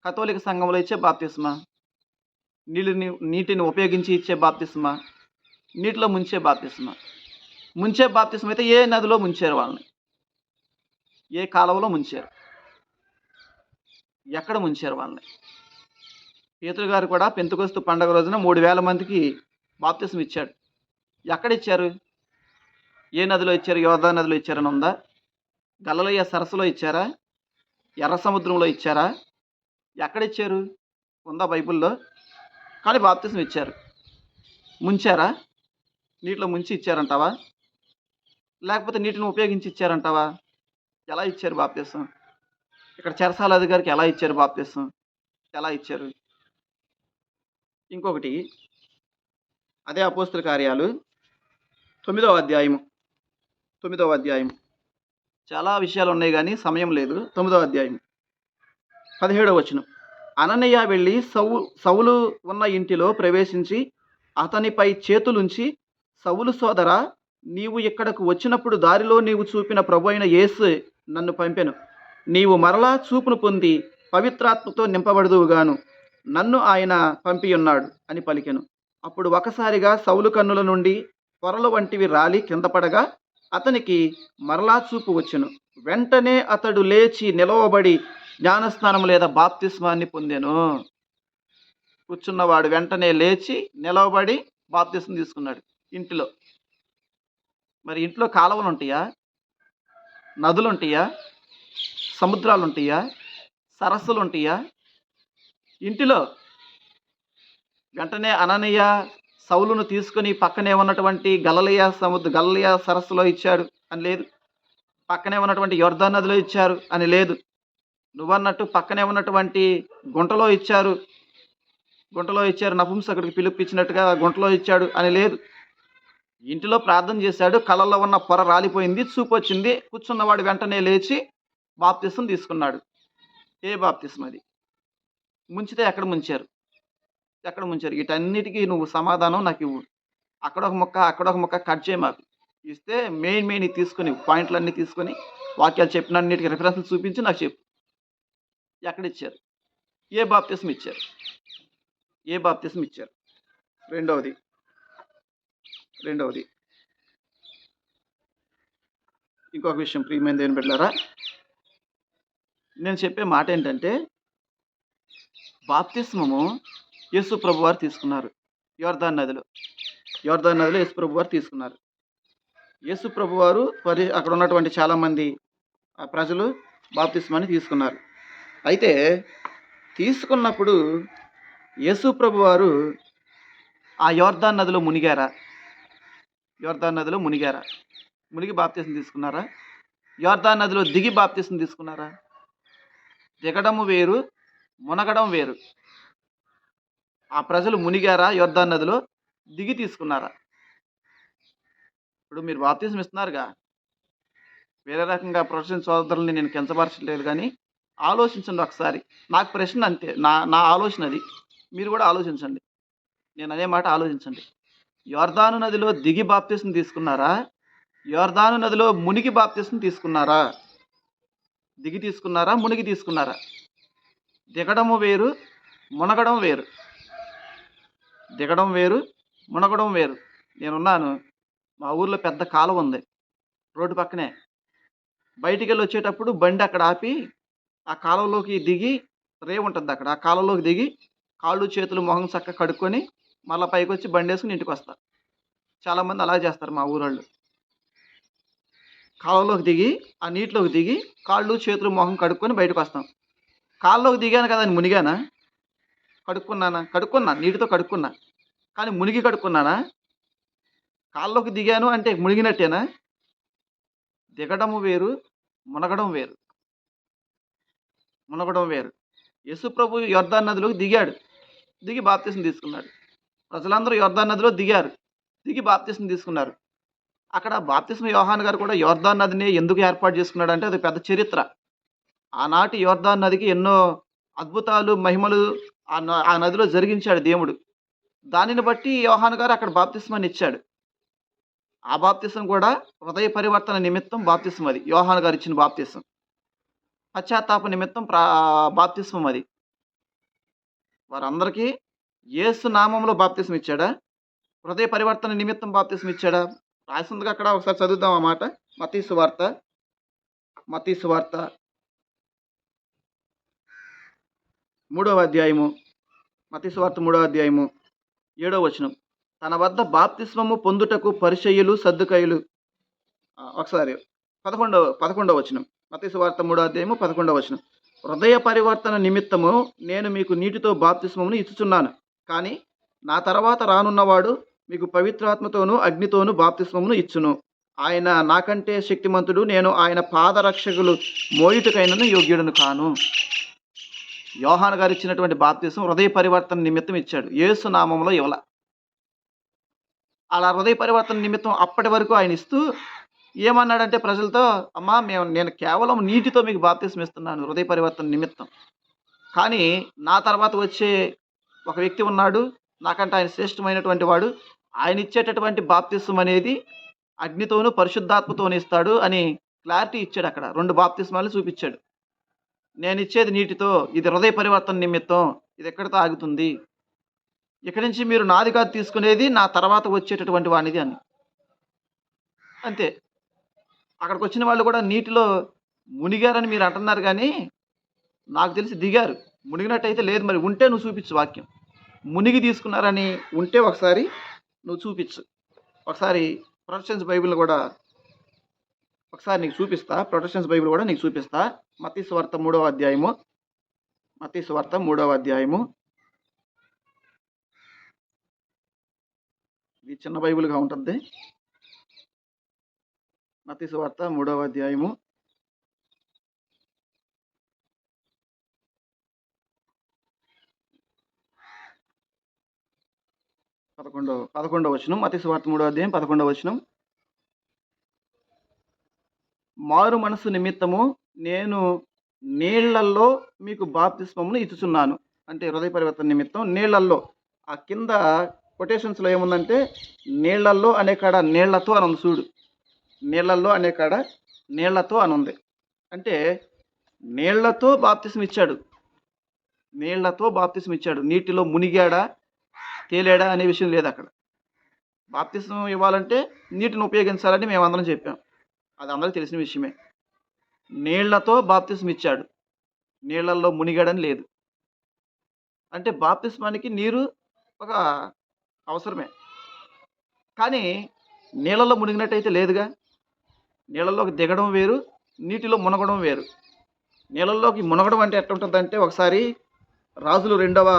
B: కథోలిక సంఘంలో ఇచ్చే బాప్తిస్మా? నీటిని ఉపయోగించి ఇచ్చే బాప్తిస్మా? నీటిలో ముంచే బాప్తిస్మా? ముంచే బాప్తిస్మ అయితే ఏ నదిలో ముంచారు వాళ్ళని? ఏ కాలువలో ముంచారు? ఎక్కడ ముంచారు వాళ్ళని? పేతురు గారు కూడా పెంతెకొస్తు పండగ రోజున 3000 మందికి బాప్తిసం ఇచ్చాడు. ఎక్కడ ఇచ్చారు? ఏ నదిలో ఇచ్చారు? యోర్దాను నదిలో ఇచ్చారని ఉందా? గలిలయ సరస్సులో ఇచ్చారా? ఎర్ర సముద్రంలో ఇచ్చారా? ఎక్కడ ఇచ్చారు? ఉందా బైబిల్లో? కానీ బాప్తిసం ఇచ్చారు. ముంచారా? నీటిలో ముంచి ఇచ్చారంటావా? లేకపోతే నీటిని ఉపయోగించి ఇచ్చారంటావా? ఎలా ఇచ్చారు బాప్తిసం? ఇక్కడ చెరసాల అధికారికి ఎలా ఇచ్చారు బాప్తిసం? ఎలా ఇచ్చారు? ఇంకొకటి, అదే అపోస్తుల కార్యాలు 9వ అధ్యాయము. 9వ అధ్యాయం. చాలా విషయాలు ఉన్నాయి కానీ సమయం లేదు. 9వ అధ్యాయం 17వ వచనం. అననీయ వెళ్ళి సౌలు ఉన్న ఇంటిలో ప్రవేశించి అతనిపై చేతులుంచి, సౌలు సోదరా, నీవు ఇక్కడకు వచ్చినప్పుడు దారిలో నీవు చూపిన ప్రభు అయిన యేసు నన్ను పంపెను. నీవు మరలా చూపును పొంది పవిత్రాత్మతో నింపబడుదువుగాను. నన్ను ఆయన పంపి ఉన్నాడు అని పలికెను. అప్పుడు ఒకసారిగా సౌలు కన్నుల నుండి పొరల వంటివి రాలి కింద పడగా అతనికి మరలా చూపు వచ్చెను. వెంటనే అతడు లేచి నిలవబడి జ్ఞానస్నానం లేదా బాప్తిస్మాన్ని పొందెను. కూర్చున్నవాడు వెంటనే లేచి నిలవబడి బాప్తిస్మం తీసుకున్నాడు ఇంటిలో. మరి ఇంట్లో కాలువలు ఉంటాయా? నదులు ఉంటాయా? సముద్రాలు ఉంటాయా? సరస్సులు ఉంటాయా? ఇంటిలో వెంటనే అననీయ సౌలును తీసుకొని పక్కనే ఉన్నటువంటి గలిలయ సరస్సులో ఇచ్చాడు అని లేదు. పక్కనే ఉన్నటువంటి యోర్దాను నదిలో ఇచ్చారు అని లేదు. నువ్వన్నట్టు పక్కనే ఉన్నటువంటి గుంటలో ఇచ్చారు నపుంసకుడికి పిలుపిచ్చినట్టుగా గుంటలో ఇచ్చాడు అని లేదు. ఇంటిలో ప్రార్థన చేశాడు, కళ్ళల్లో ఉన్న పొర రాలిపోయింది, చూపు వచ్చింది, కూర్చున్నవాడు వెంటనే లేచి బాప్తిసం తీసుకున్నాడు. ఏ బాప్తిసం అది? ముంచితే ఎక్కడ ముంచారు? వీటన్నిటికీ నువ్వు సమాధానం నాకు ఇవ్వు. అక్కడ ఒక ముక్క కట్ చేయి మాకు. ఇస్తే మెయిన్ తీసుకొని పాయింట్లన్నీ తీసుకొని వాక్యాలు చెప్పినన్నిటికీ రిఫరెన్స్లు చూపించి నాకు చెప్పు. ఎక్కడ ఇచ్చారు? ఏ బాప్తిసం ఇచ్చారు? రెండవది ఇంకొక విషయం, ప్రియమైన దేవుని బిడ్డలారా, నేను చెప్పే మాట ఏంటంటే, బాప్తిస్మము యేసు ప్రభు వారు తీసుకున్నారు. యోర్దాను నదిలో యేసు ప్రభు వారు తీసుకున్నారు. యేసు ప్రభు వారు అక్కడ ఉన్నటువంటి చాలామంది ప్రజలు బాప్తిస్మాన్ని తీసుకున్నారు. అయితే తీసుకున్నప్పుడు యేసు ప్రభు వారు ఆ యోర్దాను నదిలో మునిగారా? మునిగి బాప్తిసం తీసుకున్నారా? యోర్దాను నదిలో దిగి బాప్తిసం తీసుకున్నారా? దిగడము వేరు, మునగడం వేరు. ఆ ప్రజలు మునిగారా? యోర్దాను నదిలో దిగి తీసుకున్నారా? ఇప్పుడు మీరు బాప్తిసం ఇస్తున్నారుగా, వేరే రకంగా ప్రొఫెషన్ సోదరుల్ని నేను కించపరచలేదు, కానీ ఆలోచించండి ఒకసారి. నాకు ప్రశ్న అంతే, నా ఆలోచన అది. మీరు కూడా ఆలోచించండి. నేను అనే మాట ఆలోచించండి. యోర్దాను నదిలో దిగి బాప్తిసం తీసుకున్నారా? యోర్దాను నదిలో మునిగి బాప్తిసం తీసుకున్నారా? దిగి తీసుకున్నారా? మునిగి తీసుకున్నారా? దిగడము వేరు, మునగడం వేరు. నేనున్నాను, మా ఊర్లో పెద్ద కాలువ ఉంది, రోడ్డు పక్కనే. బయటికి వెళ్ళి వచ్చేటప్పుడు బండి అక్కడ ఆపి ఆ కాలువలోకి దిగి, రేవు ఉంటుంది అక్కడ, ఆ కాలువలోకి దిగి కాళ్ళు చేతులు మొహం చక్కగా కడుక్కొని మళ్ళీ పైకి వచ్చి బండి వేసుకుని ఇంటికి వస్తా. చాలామంది అలా చేస్తారు మా ఊరోళ్ళు. కాలువలోకి దిగి ఆ నీటిలోకి దిగి కాళ్ళు చేతులు మొహం కడుక్కొని బయటకు వస్తాం. కాళ్ళలోకి దిగాను కదా అని మునిగానా? కడుక్కున్నా, నీటితో కడుక్కున్నా, కానీ మునిగి కడుక్కున్నానా? కాళ్ళలోకి దిగాను అంటే మునిగినట్టేనా? దిగడము వేరు, మునగడం వేరు. యేసు ప్రభు యొర్దాను నదిలోకి దిగాడు. దిగి బాప్తిసం తీసుకున్నాడు. ప్రజలందరూ యొర్దాను నదిలో దిగారు. దిగి బాప్తిసం తీసుకున్నారు. అక్కడ బాప్తిస్మ యోహాను గారు కూడా యొర్దాను నదిని ఎందుకు ఏర్పాటు చేసుకున్నాడంటే అది పెద్ద చరిత్ర. ఆనాటి యొర్దాను నదికి ఎన్నో అద్భుతాలు, మహిమలు ఆ నదిలో జరిగించాడు దేవుడు. దానిని బట్టి యోహాను గారు అక్కడ బాప్తిస్మాన్ని ఇచ్చాడు. ఆ బాప్తిసం కూడా హృదయ పరివర్తన నిమిత్తం బాప్తిసం అది. యోహాను గారు ఇచ్చిన బాప్తిసం. పశ్చాత్తాప నిమిత్తం బాప్తిస్మం అది. వారందరికీ యేసు నామంలో బాప్తిసం ఇచ్చాడా? హృదయ పరివర్తన నిమిత్తం బాప్తిసం ఇచ్చాడా? రాసిందిగా అక్కడ ఒకసారి చదువుదాం ఆ మాట. మత్తయి సువార్త 3వ అధ్యాయము, మత్తయి సువార్త 3వ అధ్యాయము 7వ వచనం. తన వద్ద బాప్తిస్మము పొందుటకు పరిసయ్యులు సద్దుకయ్యులు ఒకసారి 11వ వచనం. మత్తయి సువార్త 3వ అధ్యాయము 11వ వచనం. హృదయ పరివర్తన నిమిత్తము నేను మీకు నీటితో బాప్తిస్మమును ఇచ్చుచున్నాను, కానీ నా తర్వాత రానున్నవాడు మీకు పవిత్రాత్మతోనూ అగ్నితోనూ బాప్తిస్మమును ఇచ్చును. ఆయన నాకంటే శక్తిమంతుడు, నేను ఆయన పాదరక్షకులు మోయుటకైనను యోగ్యుడను కాను. యోహాను గారు ఇచ్చినటువంటి బాప్తిసం హృదయ పరివర్తన నిమిత్తం ఇచ్చాడు. యేసు నామంలో ఇవ్వల. అలా హృదయ పరివర్తన నిమిత్తం అప్పటి వరకు ఆయన ఇస్తూ ఏమన్నాడంటే ప్రజలతో, అమ్మా నేను కేవలం నీటితో మీకు బాప్తిసం ఇస్తున్నాను హృదయ పరివర్తన నిమిత్తం, కానీ నా తర్వాత వచ్చే ఒక వ్యక్తి ఉన్నాడు, నాకంటే ఆయన శ్రేష్టమైనటువంటి వాడు, ఆయన ఇచ్చేటటువంటి బాప్తిసం అనేది అగ్నితోనూ పరిశుద్ధాత్మతోనూ ఇస్తాడు అని క్లారిటీ ఇచ్చాడు. అక్కడ 2 బాప్తిస్మాలు చూపించాడు. నేను ఇచ్చేది నీటితో, ఇది హృదయ పరివర్తన నిమిత్తం, ఇది ఎక్కడితో ఆగుతుంది, ఇక్కడి నుంచి మీరు నాది కాదు తీసుకునేది, నా తర్వాత వచ్చేటటువంటి వానిది అని. అంతే. అక్కడికి వచ్చిన వాళ్ళు కూడా నీటిలో మునిగారని మీరు అంటున్నారు, కానీ నాకు తెలిసి దిగారు. మునిగినట్టయితే లేదు. మరి ఉంటే నువ్వు చూపించు వాక్యం. మునిగి తీసుకున్నారని ఉంటే ఒకసారి నువ్వు చూపించు. ఒకసారి ప్రొటెస్టెంట్స్ బైబిల్ కూడా ఒకసారి నీకు చూపిస్తా. ప్రొటెస్టెంట్స్ బైబిల్ కూడా నీకు చూపిస్తా. మత్తయి సువార్త 3వ అధ్యాయము, మత్తయి సువార్త 3వ అధ్యాయము. ఇది చిన్న బైబిల్గా ఉంటుంది. మత్తయి సువార్త 3వ అధ్యాయము 11వ వచనం. మత్తయి సువార్త 3వ అధ్యాయం 11వ వచనం. మారు మనసు నిమిత్తము నేను నీళ్లల్లో మీకు బాప్తిస్మమును ఇచ్చుచున్నాను. అంటే హృదయ పరివర్తన నిమిత్తం నీళ్లల్లో. ఆ కింద కొటేషన్స్లో ఏముందంటే నీళ్లల్లో అనే కాడ నీళ్లతో అని ఉంది చూడు. నీళ్లల్లో అనే కాడ నీళ్లతో అని ఉంది. అంటే నీళ్లతో బాప్తిసం ఇచ్చాడు. నీళ్లతో బాప్తిసం ఇచ్చాడు. నీటిలో మునిగాడా తేలాడా అనే విషయం లేదు అక్కడ. బాప్తిసం ఇవ్వాలంటే నీటిని ఉపయోగించాలని మేమందరం చెప్పాం. అది అందరికీ తెలిసిన విషయమే. నీళ్లతో బాప్తిసం ఇచ్చాడు. నీళ్లల్లో మునిగాడని లేదు. అంటే బాప్తిస్మానికి నీరు ఒక అవసరమే, కానీ నీళ్ళల్లో మునిగినట్టయితే లేదుగా. నీళ్ళల్లోకి దిగడం వేరు, నీటిలో మునగడం వేరు. నీళ్ళల్లోకి మునగడం అంటే ఎట్లుంటుందంటే ఒకసారి రాజులు రెండవ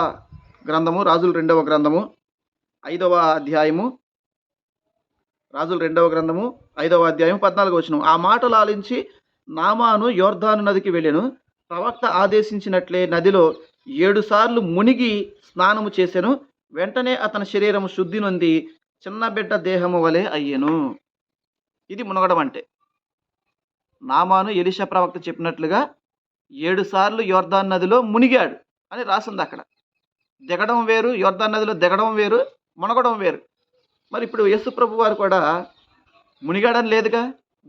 B: గ్రంథము 5వ అధ్యాయము, రాజులు 2వ గ్రంథము 5వ అధ్యాయం 14వ వచనం. ఆ మాటలు ఆలించి నామాను యోర్దాను నదికి వెళ్ళెను. ప్రవక్త ఆదేశించినట్లే నదిలో 7 సార్లు మునిగి స్నానము చేసెను. వెంటనే అతని శరీరము శుద్ధి నొంది చిన్న బిడ్డ దేహము వలె అయ్యెను. ఇది మునగడం అంటే. నామాను ఎలీషా ప్రవక్త చెప్పినట్లుగా 7 సార్లు యోర్దాను నదిలో మునిగాడు అని రాసింది అక్కడ. దిగడం వేరు, యోర్దాను నదిలో దిగడం వేరు, మునగడం వేరు. మరి ఇప్పుడు యేసు ప్రభు వారు కూడా మునిగాడని లేదుగా,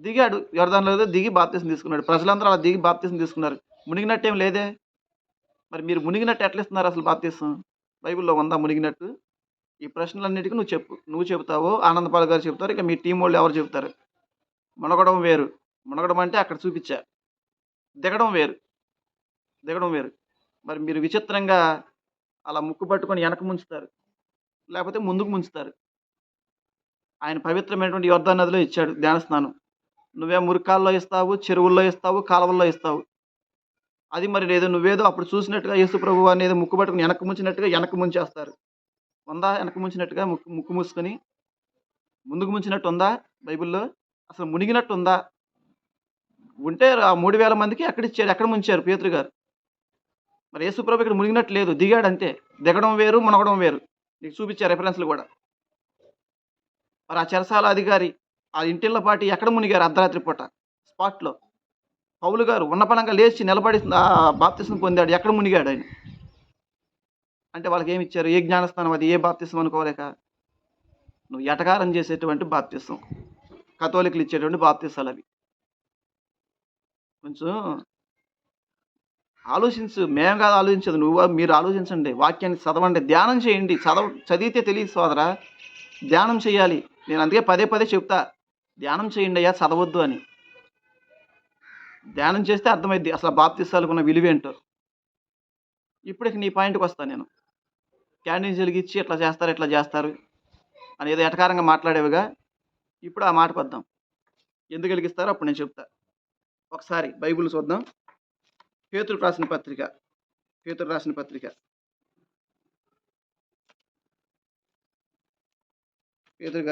B: దిగాడు. యోర్దాను నదిలో దిగి బాప్తిసం తీసుకున్నాడు. ప్రజలందరూ అలా దిగి బాప్తిసం తీసుకున్నారు. మునిగినట్టేం లేదే. మరి మీరు మునిగినట్టు ఎట్లా ఇస్తున్నారు అసలు బాప్తిసం? బైబిల్లో ఉందా మునిగినట్టు? ఈ ప్రశ్నలన్నిటికీ నువ్వు చెబుతావు, ఆనందపాల్ గారు చెబుతారు, ఇక మీ టీం వాళ్ళు ఎవరు చెబుతారు? మునగడం వేరు. మునగడం అంటే అక్కడ చూపించా. దిగడం వేరు. మరి మీరు విచిత్రంగా అలా ముక్కు పట్టుకొని వెనక ముంచుతారు, లేకపోతే ముందుకు ముంచుతారు. ఆయన పవిత్రమైనటువంటి యోర్దాను నదిలో ఇచ్చాడు ధ్యాన స్నానం. నువ్వే మురికాల్లో ఇస్తావు, చెరువుల్లో ఇస్తావు, కాలువల్లో ఇస్తావు. అది మరి లేదు, నువ్వేదో అప్పుడు చూసినట్టుగా యేసు ప్రభు అనేది ముక్కు పట్టుకుని వెనక్కి ముంచినట్టుగా వెనక్కి ముంచేస్తారు. ఉందా వెనక్కి ముంచినట్టుగా ముక్కు మూసుకొని? ముందుకు ముంచినట్టు ఉందా బైబిల్లో? అసలు మునిగినట్టు ఉందా? ఉంటే ఆ 3000 మందికి ఎక్కడ ఇచ్చాడు? ఎక్కడ ముంచారు పేతురు గారు? మరి యేసుప్రభు ఇక్కడ మునిగినట్టు లేదు, దిగాడు అంతే. దిగడం వేరు, మునగడం వేరు. నీకు చూపించే రెఫరెన్స్లు కూడా. మరి ఆ చెరసాల అధికారి ఆ ఇంటిళ్ళ పాటి ఎక్కడ మునిగారు అర్ధరాత్రి పూట? స్పాట్లో. పౌలు గారు ఉన్నపనంగా లేచి నిలబడి బాప్తిస్మం పొందాడు, ఎక్కడ మునిగాడు ఆయన? అంటే వాళ్ళకి ఏమి ఇచ్చారు? ఏ జ్ఞానస్నానం అది? ఏ బాప్తిస్మం అనుకోలేక? నువ్వు ఎటకారం చేసేటువంటి బాప్తిస్మం, కథోలికులు ఇచ్చేటువంటి బాప్తిసాలు అవి. కొంచెం ఆలోచించు. మేము కాదు ఆలోచించదు, మీరు ఆలోచించండి, వాక్యాన్ని చదవండి, ధ్యానం చేయండి. చదివితే తెలియదు సోదరా, ధ్యానం చేయాలి. నేను అందుకే పదే పదే చెప్తా, ధ్యానం చేయండి అయ్యా, చదవద్దు అని. ధ్యానం చేస్తే అర్థమైద్ది అసలు బాప్తిసాలకు ఉన్న విలువేంటో. ఇప్పటికి నీ పాయింట్కి వస్తాను నేను. క్యాండిల్స్ వెలిగించి ఇట్లా చేస్తారు అని ఏదో ఎటకారంగా మాట్లాడేవిగా. ఇప్పుడు ఆ మాటకు వద్దాం. ఎందుకు వెలిగిస్తారో అప్పుడు నేను చెప్తా. ఒకసారి బైబిల్ చూద్దాం. పేతురు రాసిన పత్రిక, పేతురు గారు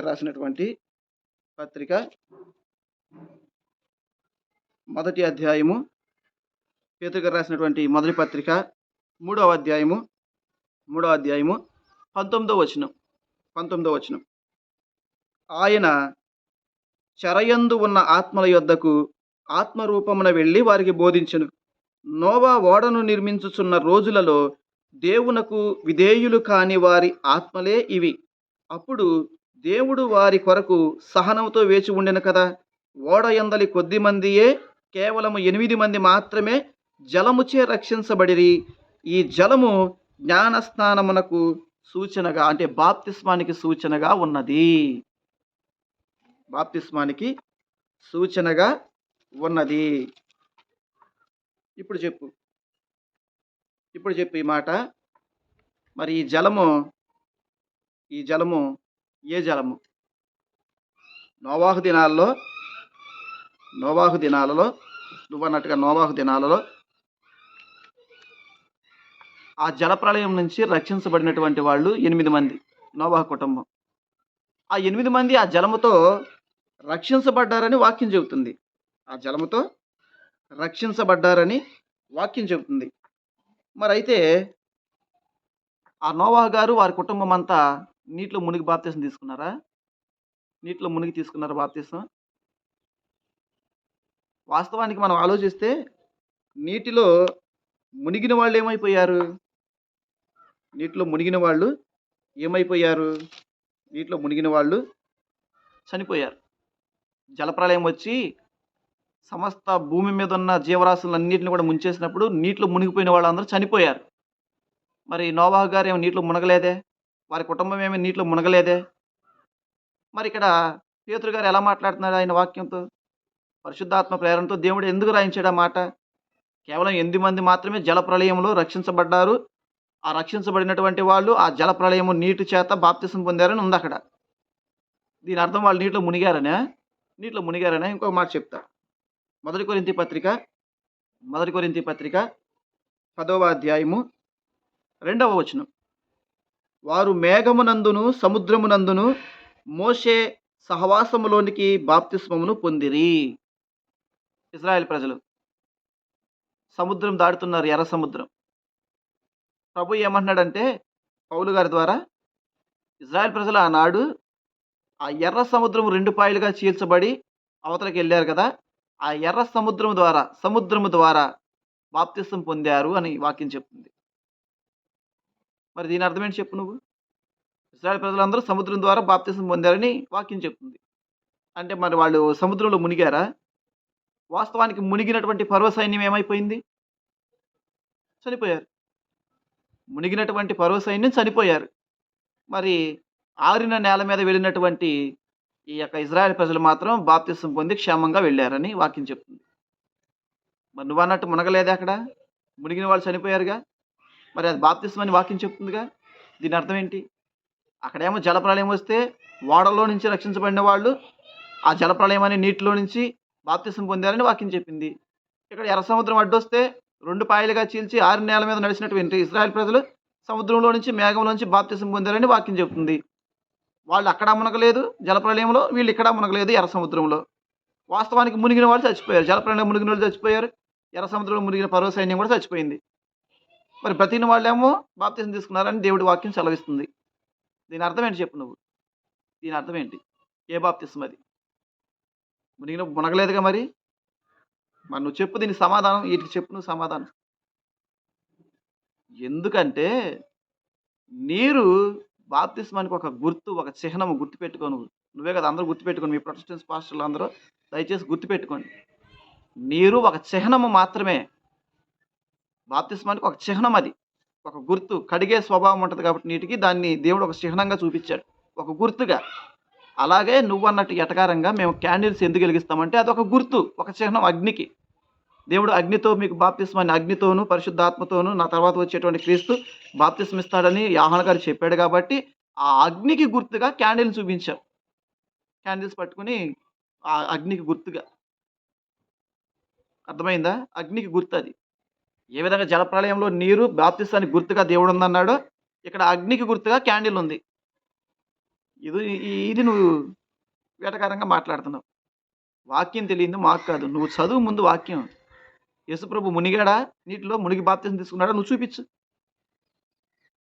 B: రాసినటువంటి పత్రిక, మొదటి అధ్యాయము. పేతురు గారు రాసినటువంటి మొదటి పత్రిక 3వ అధ్యాయము 19వ వచనం. ఆయన చెరయందు ఉన్న ఆత్మల యొద్దకు ఆత్మరూపమున వెళ్ళి వారికి బోధించెను. నోవా ఓడను నిర్మించుచున్న రోజులలో దేవునకు విధేయులు కాని వారి ఆత్మలే ఇవి. అప్పుడు దేవుడు వారి కొరకు సహనంతో వేచి ఉండెను కదా. ఓడ యందలి కొద్ది మందియే, కేవలము 8 మంది మాత్రమే జలముచే రక్షించబడిరి. ఈ జలము జ్ఞానస్నానమునకు సూచనగా, అంటే బాప్తిస్మానికి సూచనగా ఉన్నది. బాప్తిస్మానికి సూచనగా ఉన్నది. ఇప్పుడు చెప్పు ఈ మాట. మరి ఈ జలము ఏ జలము? నోవాహు దినాలలో నువ్వన్నట్టుగా నోవాహు దినాలలో ఆ జలప్రళయం నుంచి రక్షించబడినటువంటి వాళ్ళు 8 మంది, నోవాహు కుటుంబం. ఆ 8 మంది ఆ జలముతో రక్షించబడ్డారని వాక్యం చెబుతుంది. ఆ జలముతో రక్షించబడ్డారని వాక్యం చెబుతుంది. మరి అయితే ఆ నోవాహు గారు వారి కుటుంబం అంతా నీటిలో మునిగి బాప్తిసం తీసుకున్నారా? నీటిలో మునిగి తీసుకున్నారా బాప్తిసం? వాస్తవానికి మనం ఆలోచిస్తే నీటిలో మునిగిన వాళ్ళు ఏమైపోయారు? నీటిలో మునిగిన వాళ్ళు చనిపోయారు. జలప్రళయం వచ్చి సమస్త భూమి మీద ఉన్న జీవరాశులన్నింటిని కూడా ముంచేసినప్పుడు నీటిలో మునిగిపోయిన వాళ్ళందరూ చనిపోయారు. మరి నోవాహు గారు ఏమో నీటిలో మునగలేదే? వారి కుటుంబం ఏమో నీటిలో మునగలేదే? మరి ఇక్కడ పేతురు గారు ఎలా మాట్లాడుతున్నాడు ఆయన వాక్యంతో? పరిశుద్ధాత్మ ప్రేరణతో దేవుడు ఎందుకు రాయించాడు ఆ మాట? కేవలం 8 మంది మాత్రమే జలప్రళయంలో రక్షించబడ్డారు. ఆ రక్షించబడినటువంటి వాళ్ళు ఆ జలప్రళయము నీటి చేత బాప్తిసం పొందారని ఉంది అక్కడ. దీని అర్థం వాళ్ళు నీటిలో మునిగారనే? ఇంకొక మాట చెప్తా. మొదటి కొరింథీ పత్రిక 10వ అధ్యాయము 2వ వచనం. వారు మేఘమునందును సముద్రమునందును మోషే సహవాసములోనికి బాప్తిస్మమును పొందిరి. ఇశ్రాయేల్ ప్రజలు సముద్రం దాటుతున్నారు, ఎర్ర సముద్రం. ప్రభు ఏమంటున్నాడంటే పౌలు గారి ద్వారా, ఇశ్రాయేల్ ప్రజలు ఆనాడు ఆ ఎర్ర సముద్రం 2 పాయలుగా చీల్చబడి అవతలకి వెళ్ళారు కదా. ఆ ఎర్ర సముద్రము ద్వారా బాప్తిసం పొందారు అని వాక్యం చెప్తుంది. మరి దీని అర్థం ఏంటి చెప్పు నువ్వు? ఇశ్రాయేల్ ప్రజలందరూ సముద్రం ద్వారా బాప్తిసం పొందారని వాక్యం చెప్తుంది. అంటే మరి వాళ్ళు సముద్రంలో మునిగారా? వాస్తవానికి మునిగినటువంటి పర్వ సైన్యం ఏమైపోయింది? చనిపోయారు. మునిగినటువంటి పర్వ సైన్యం చనిపోయారు. మరి ఆరిన నేల మీద వెళ్ళినటువంటి ఈ యొక్క ఇశ్రాయేల్ ప్రజలు మాత్రం బాప్తిసం పొంది క్షేమంగా వెళ్ళారని వాక్యం చెప్తుంది. మరి నువ్వు అన్నట్టు మునగలేదే అక్కడ? మునిగిన వాళ్ళు చనిపోయారుగా. మరి అది బాప్తిసం అని వాక్యం చెప్తుందిగా. దీని అర్థం ఏంటి? అక్కడేమో జలప్రళయం వస్తే ఓడలో నుంచి రక్షించబడిన వాళ్ళు ఆ జలప్రళయం అనే నీటిలో నుంచి బాప్తిసం పొందారని వాక్యం చెప్పింది. ఇక్కడ ఎర్ర సముద్రం అడ్డొస్తే 2 పాయలుగా చీల్చి ఆరిన నేల మీద నడిచినటువంటి ఇశ్రాయేల్ ప్రజలు సముద్రంలో నుంచి మేఘంలోంచి బాప్తిసం పొందారని వాక్యం చెప్తుంది. వాళ్ళు అక్కడ మునగలేదు జలప్రళయంలో, వీళ్ళు ఇక్కడ మునగలేదు ఎర్ర సముద్రంలో. వాస్తవానికి మునిగిన వాళ్ళు చచ్చిపోయారు. జలప్రళయంలో మునిగిన వాళ్ళు చచ్చిపోయారు. ఎర్ర సముద్రంలో మునిగిన పర్వ సైన్యం కూడా చచ్చిపోయింది. మరి బ్రతికిన వాళ్ళేమో బాప్తిసం తీసుకున్నారని దేవుడి వాక్యం సెలవిస్తుంది. దీని అర్థం ఏంటి చెప్పు నువ్వు? దీని అర్థం ఏంటి? ఏ బాప్తిసం అది? మునగలేదుగా మరి. మరి నువ్వు చెప్పు దీనికి సమాధానం. ఈటికి చెప్పు నువ్వు సమాధానం. ఎందుకంటే నీరు బాప్తిస్మానికి ఒక గుర్తు, ఒక చిహ్నము. గుర్తుపెట్టుకో నువ్వు. నువ్వే కదా అందరూ గుర్తుపెట్టుకోండి. మీ ప్రొటెస్టెంట్స్ పాస్టర్లు అందరూ దయచేసి గుర్తుపెట్టుకోండి. నీరు ఒక చిహ్నము మాత్రమే. బాప్తిస్మానికి ఒక చిహ్నం అది. ఒక గుర్తు. కడిగే స్వభావం ఉంటది కాబట్టి నీటికి దాన్ని దేవుడు ఒక చిహ్నంగా చూపించాడు. ఒక గుర్తుగా. అలాగే నువ్వన్నట్టు ఎటకారంగా మేము క్యాండిల్స్ ఎందుకు వెలిగిస్తామంటే అదొక గుర్తు. ఒక చిహ్నం అగ్నికి. దేవుడు అగ్నితో మీకు బాప్తిస్మాన్ని అగ్నితోను, పరిశుద్ధాత్మతోను నా తర్వాత వచ్చేటువంటి క్రీస్తు బాప్తిస్మ ఇస్తాడని యోహాను గారు చెప్పాడు కాబట్టి ఆ అగ్నికి గుర్తుగా క్యాండిల్ని చూపించాం. క్యాండిల్స్ పట్టుకొని ఆ అగ్నికి గుర్తుగా. అర్థమైందా? అగ్నికి గుర్తు అది. ఏ విధంగా జలప్రళయంలో నీరు బాప్తిసానికి గుర్తుగా దేవుడు ఉందన్నాడో ఇక్కడ అగ్నికి గుర్తుగా క్యాండిల్ ఉంది. ఇది నువ్వు వేటకారంగా మాట్లాడుతున్నావు. వాక్యం తెలియదు మాకు కాదు. నువ్వు చదువు ముందు వాక్యం. యేసుప్రభు మునిగాడా? నీటిలో మునిగి బాప్తిసం తీసుకున్నాడా? నువ్వు చూపించు.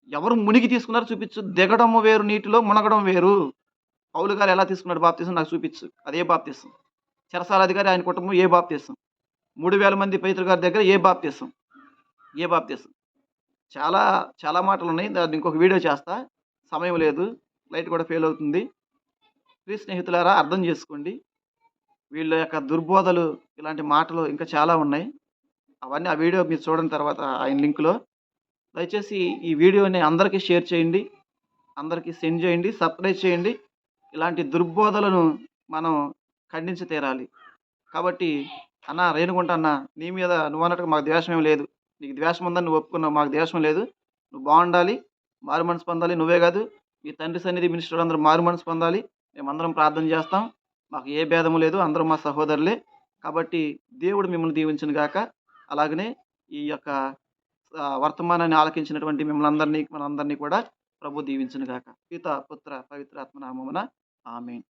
B: ఎవరు మునిగి తీసుకున్నారో చూపించు. దిగడం వేరు, నీటిలో మునగడం వేరు. పౌలు గారు ఎలా తీసుకున్నాడు బాప్తిసం నాకు చూపించు. అదే బాప్తిసం. చెరసాలాధికారి ఆయన కుటుంబం ఏ బాప్తిసం? 3000 మంది పేతురు గారి దగ్గర ఏ బాప్తిసం? ఏ బాప్తిసం? చాలా చాలా మాటలు ఉన్నాయి. దాన్ని ఇంకొక వీడియో చేస్తా. సమయం లేదు. లైట్ కూడా ఫెయిల్ అవుతుంది. ప్లీజ్ స్నేహితులారా అర్థం చేసుకోండి. వీళ్ళ యొక్క దుర్బోధలు, ఇలాంటి మాటలు ఇంకా చాలా ఉన్నాయి. అవన్నీ ఆ వీడియో మీరు చూడని తర్వాత ఆయన లింక్లో దయచేసి ఈ వీడియోని అందరికీ షేర్ చేయండి. అందరికీ సెండ్ చేయండి. సబ్స్క్రైబ్ చేయండి. ఇలాంటి దుర్బోధలను మనం ఖండించి తీరాలి. కాబట్టి అన్న రేణుగుంట అన్న, నీ మీద నువ్వు అన్నట్టుగా మాకు ద్వేషం ఏం లేదు. నీకు ద్వేషం ఉందని నువ్వు ఒప్పుకున్నావు. మాకు ద్వేషం లేదు. నువ్వు బాగుండాలి, మారు మనసు పొందాలి. నువ్వే కాదు మీ తండ్రి సన్నిధి మినిస్టర్ అందరూ మారు మనసు పొందాలి. మేమందరం ప్రార్థన చేస్తాం. మాకు ఏ భేదము లేదు. అందరూ మా సహోదరులే. కాబట్టి దేవుడు మిమ్మల్ని దీవించును గాక. అలాగనే ఈ యొక్క వర్తమానాన్ని ఆలకించినటువంటి మనందరినీ కూడా ప్రభు దీవించును గాక. పిత పుత్ర పవిత్రాత్మ నామమున ఆమేన్.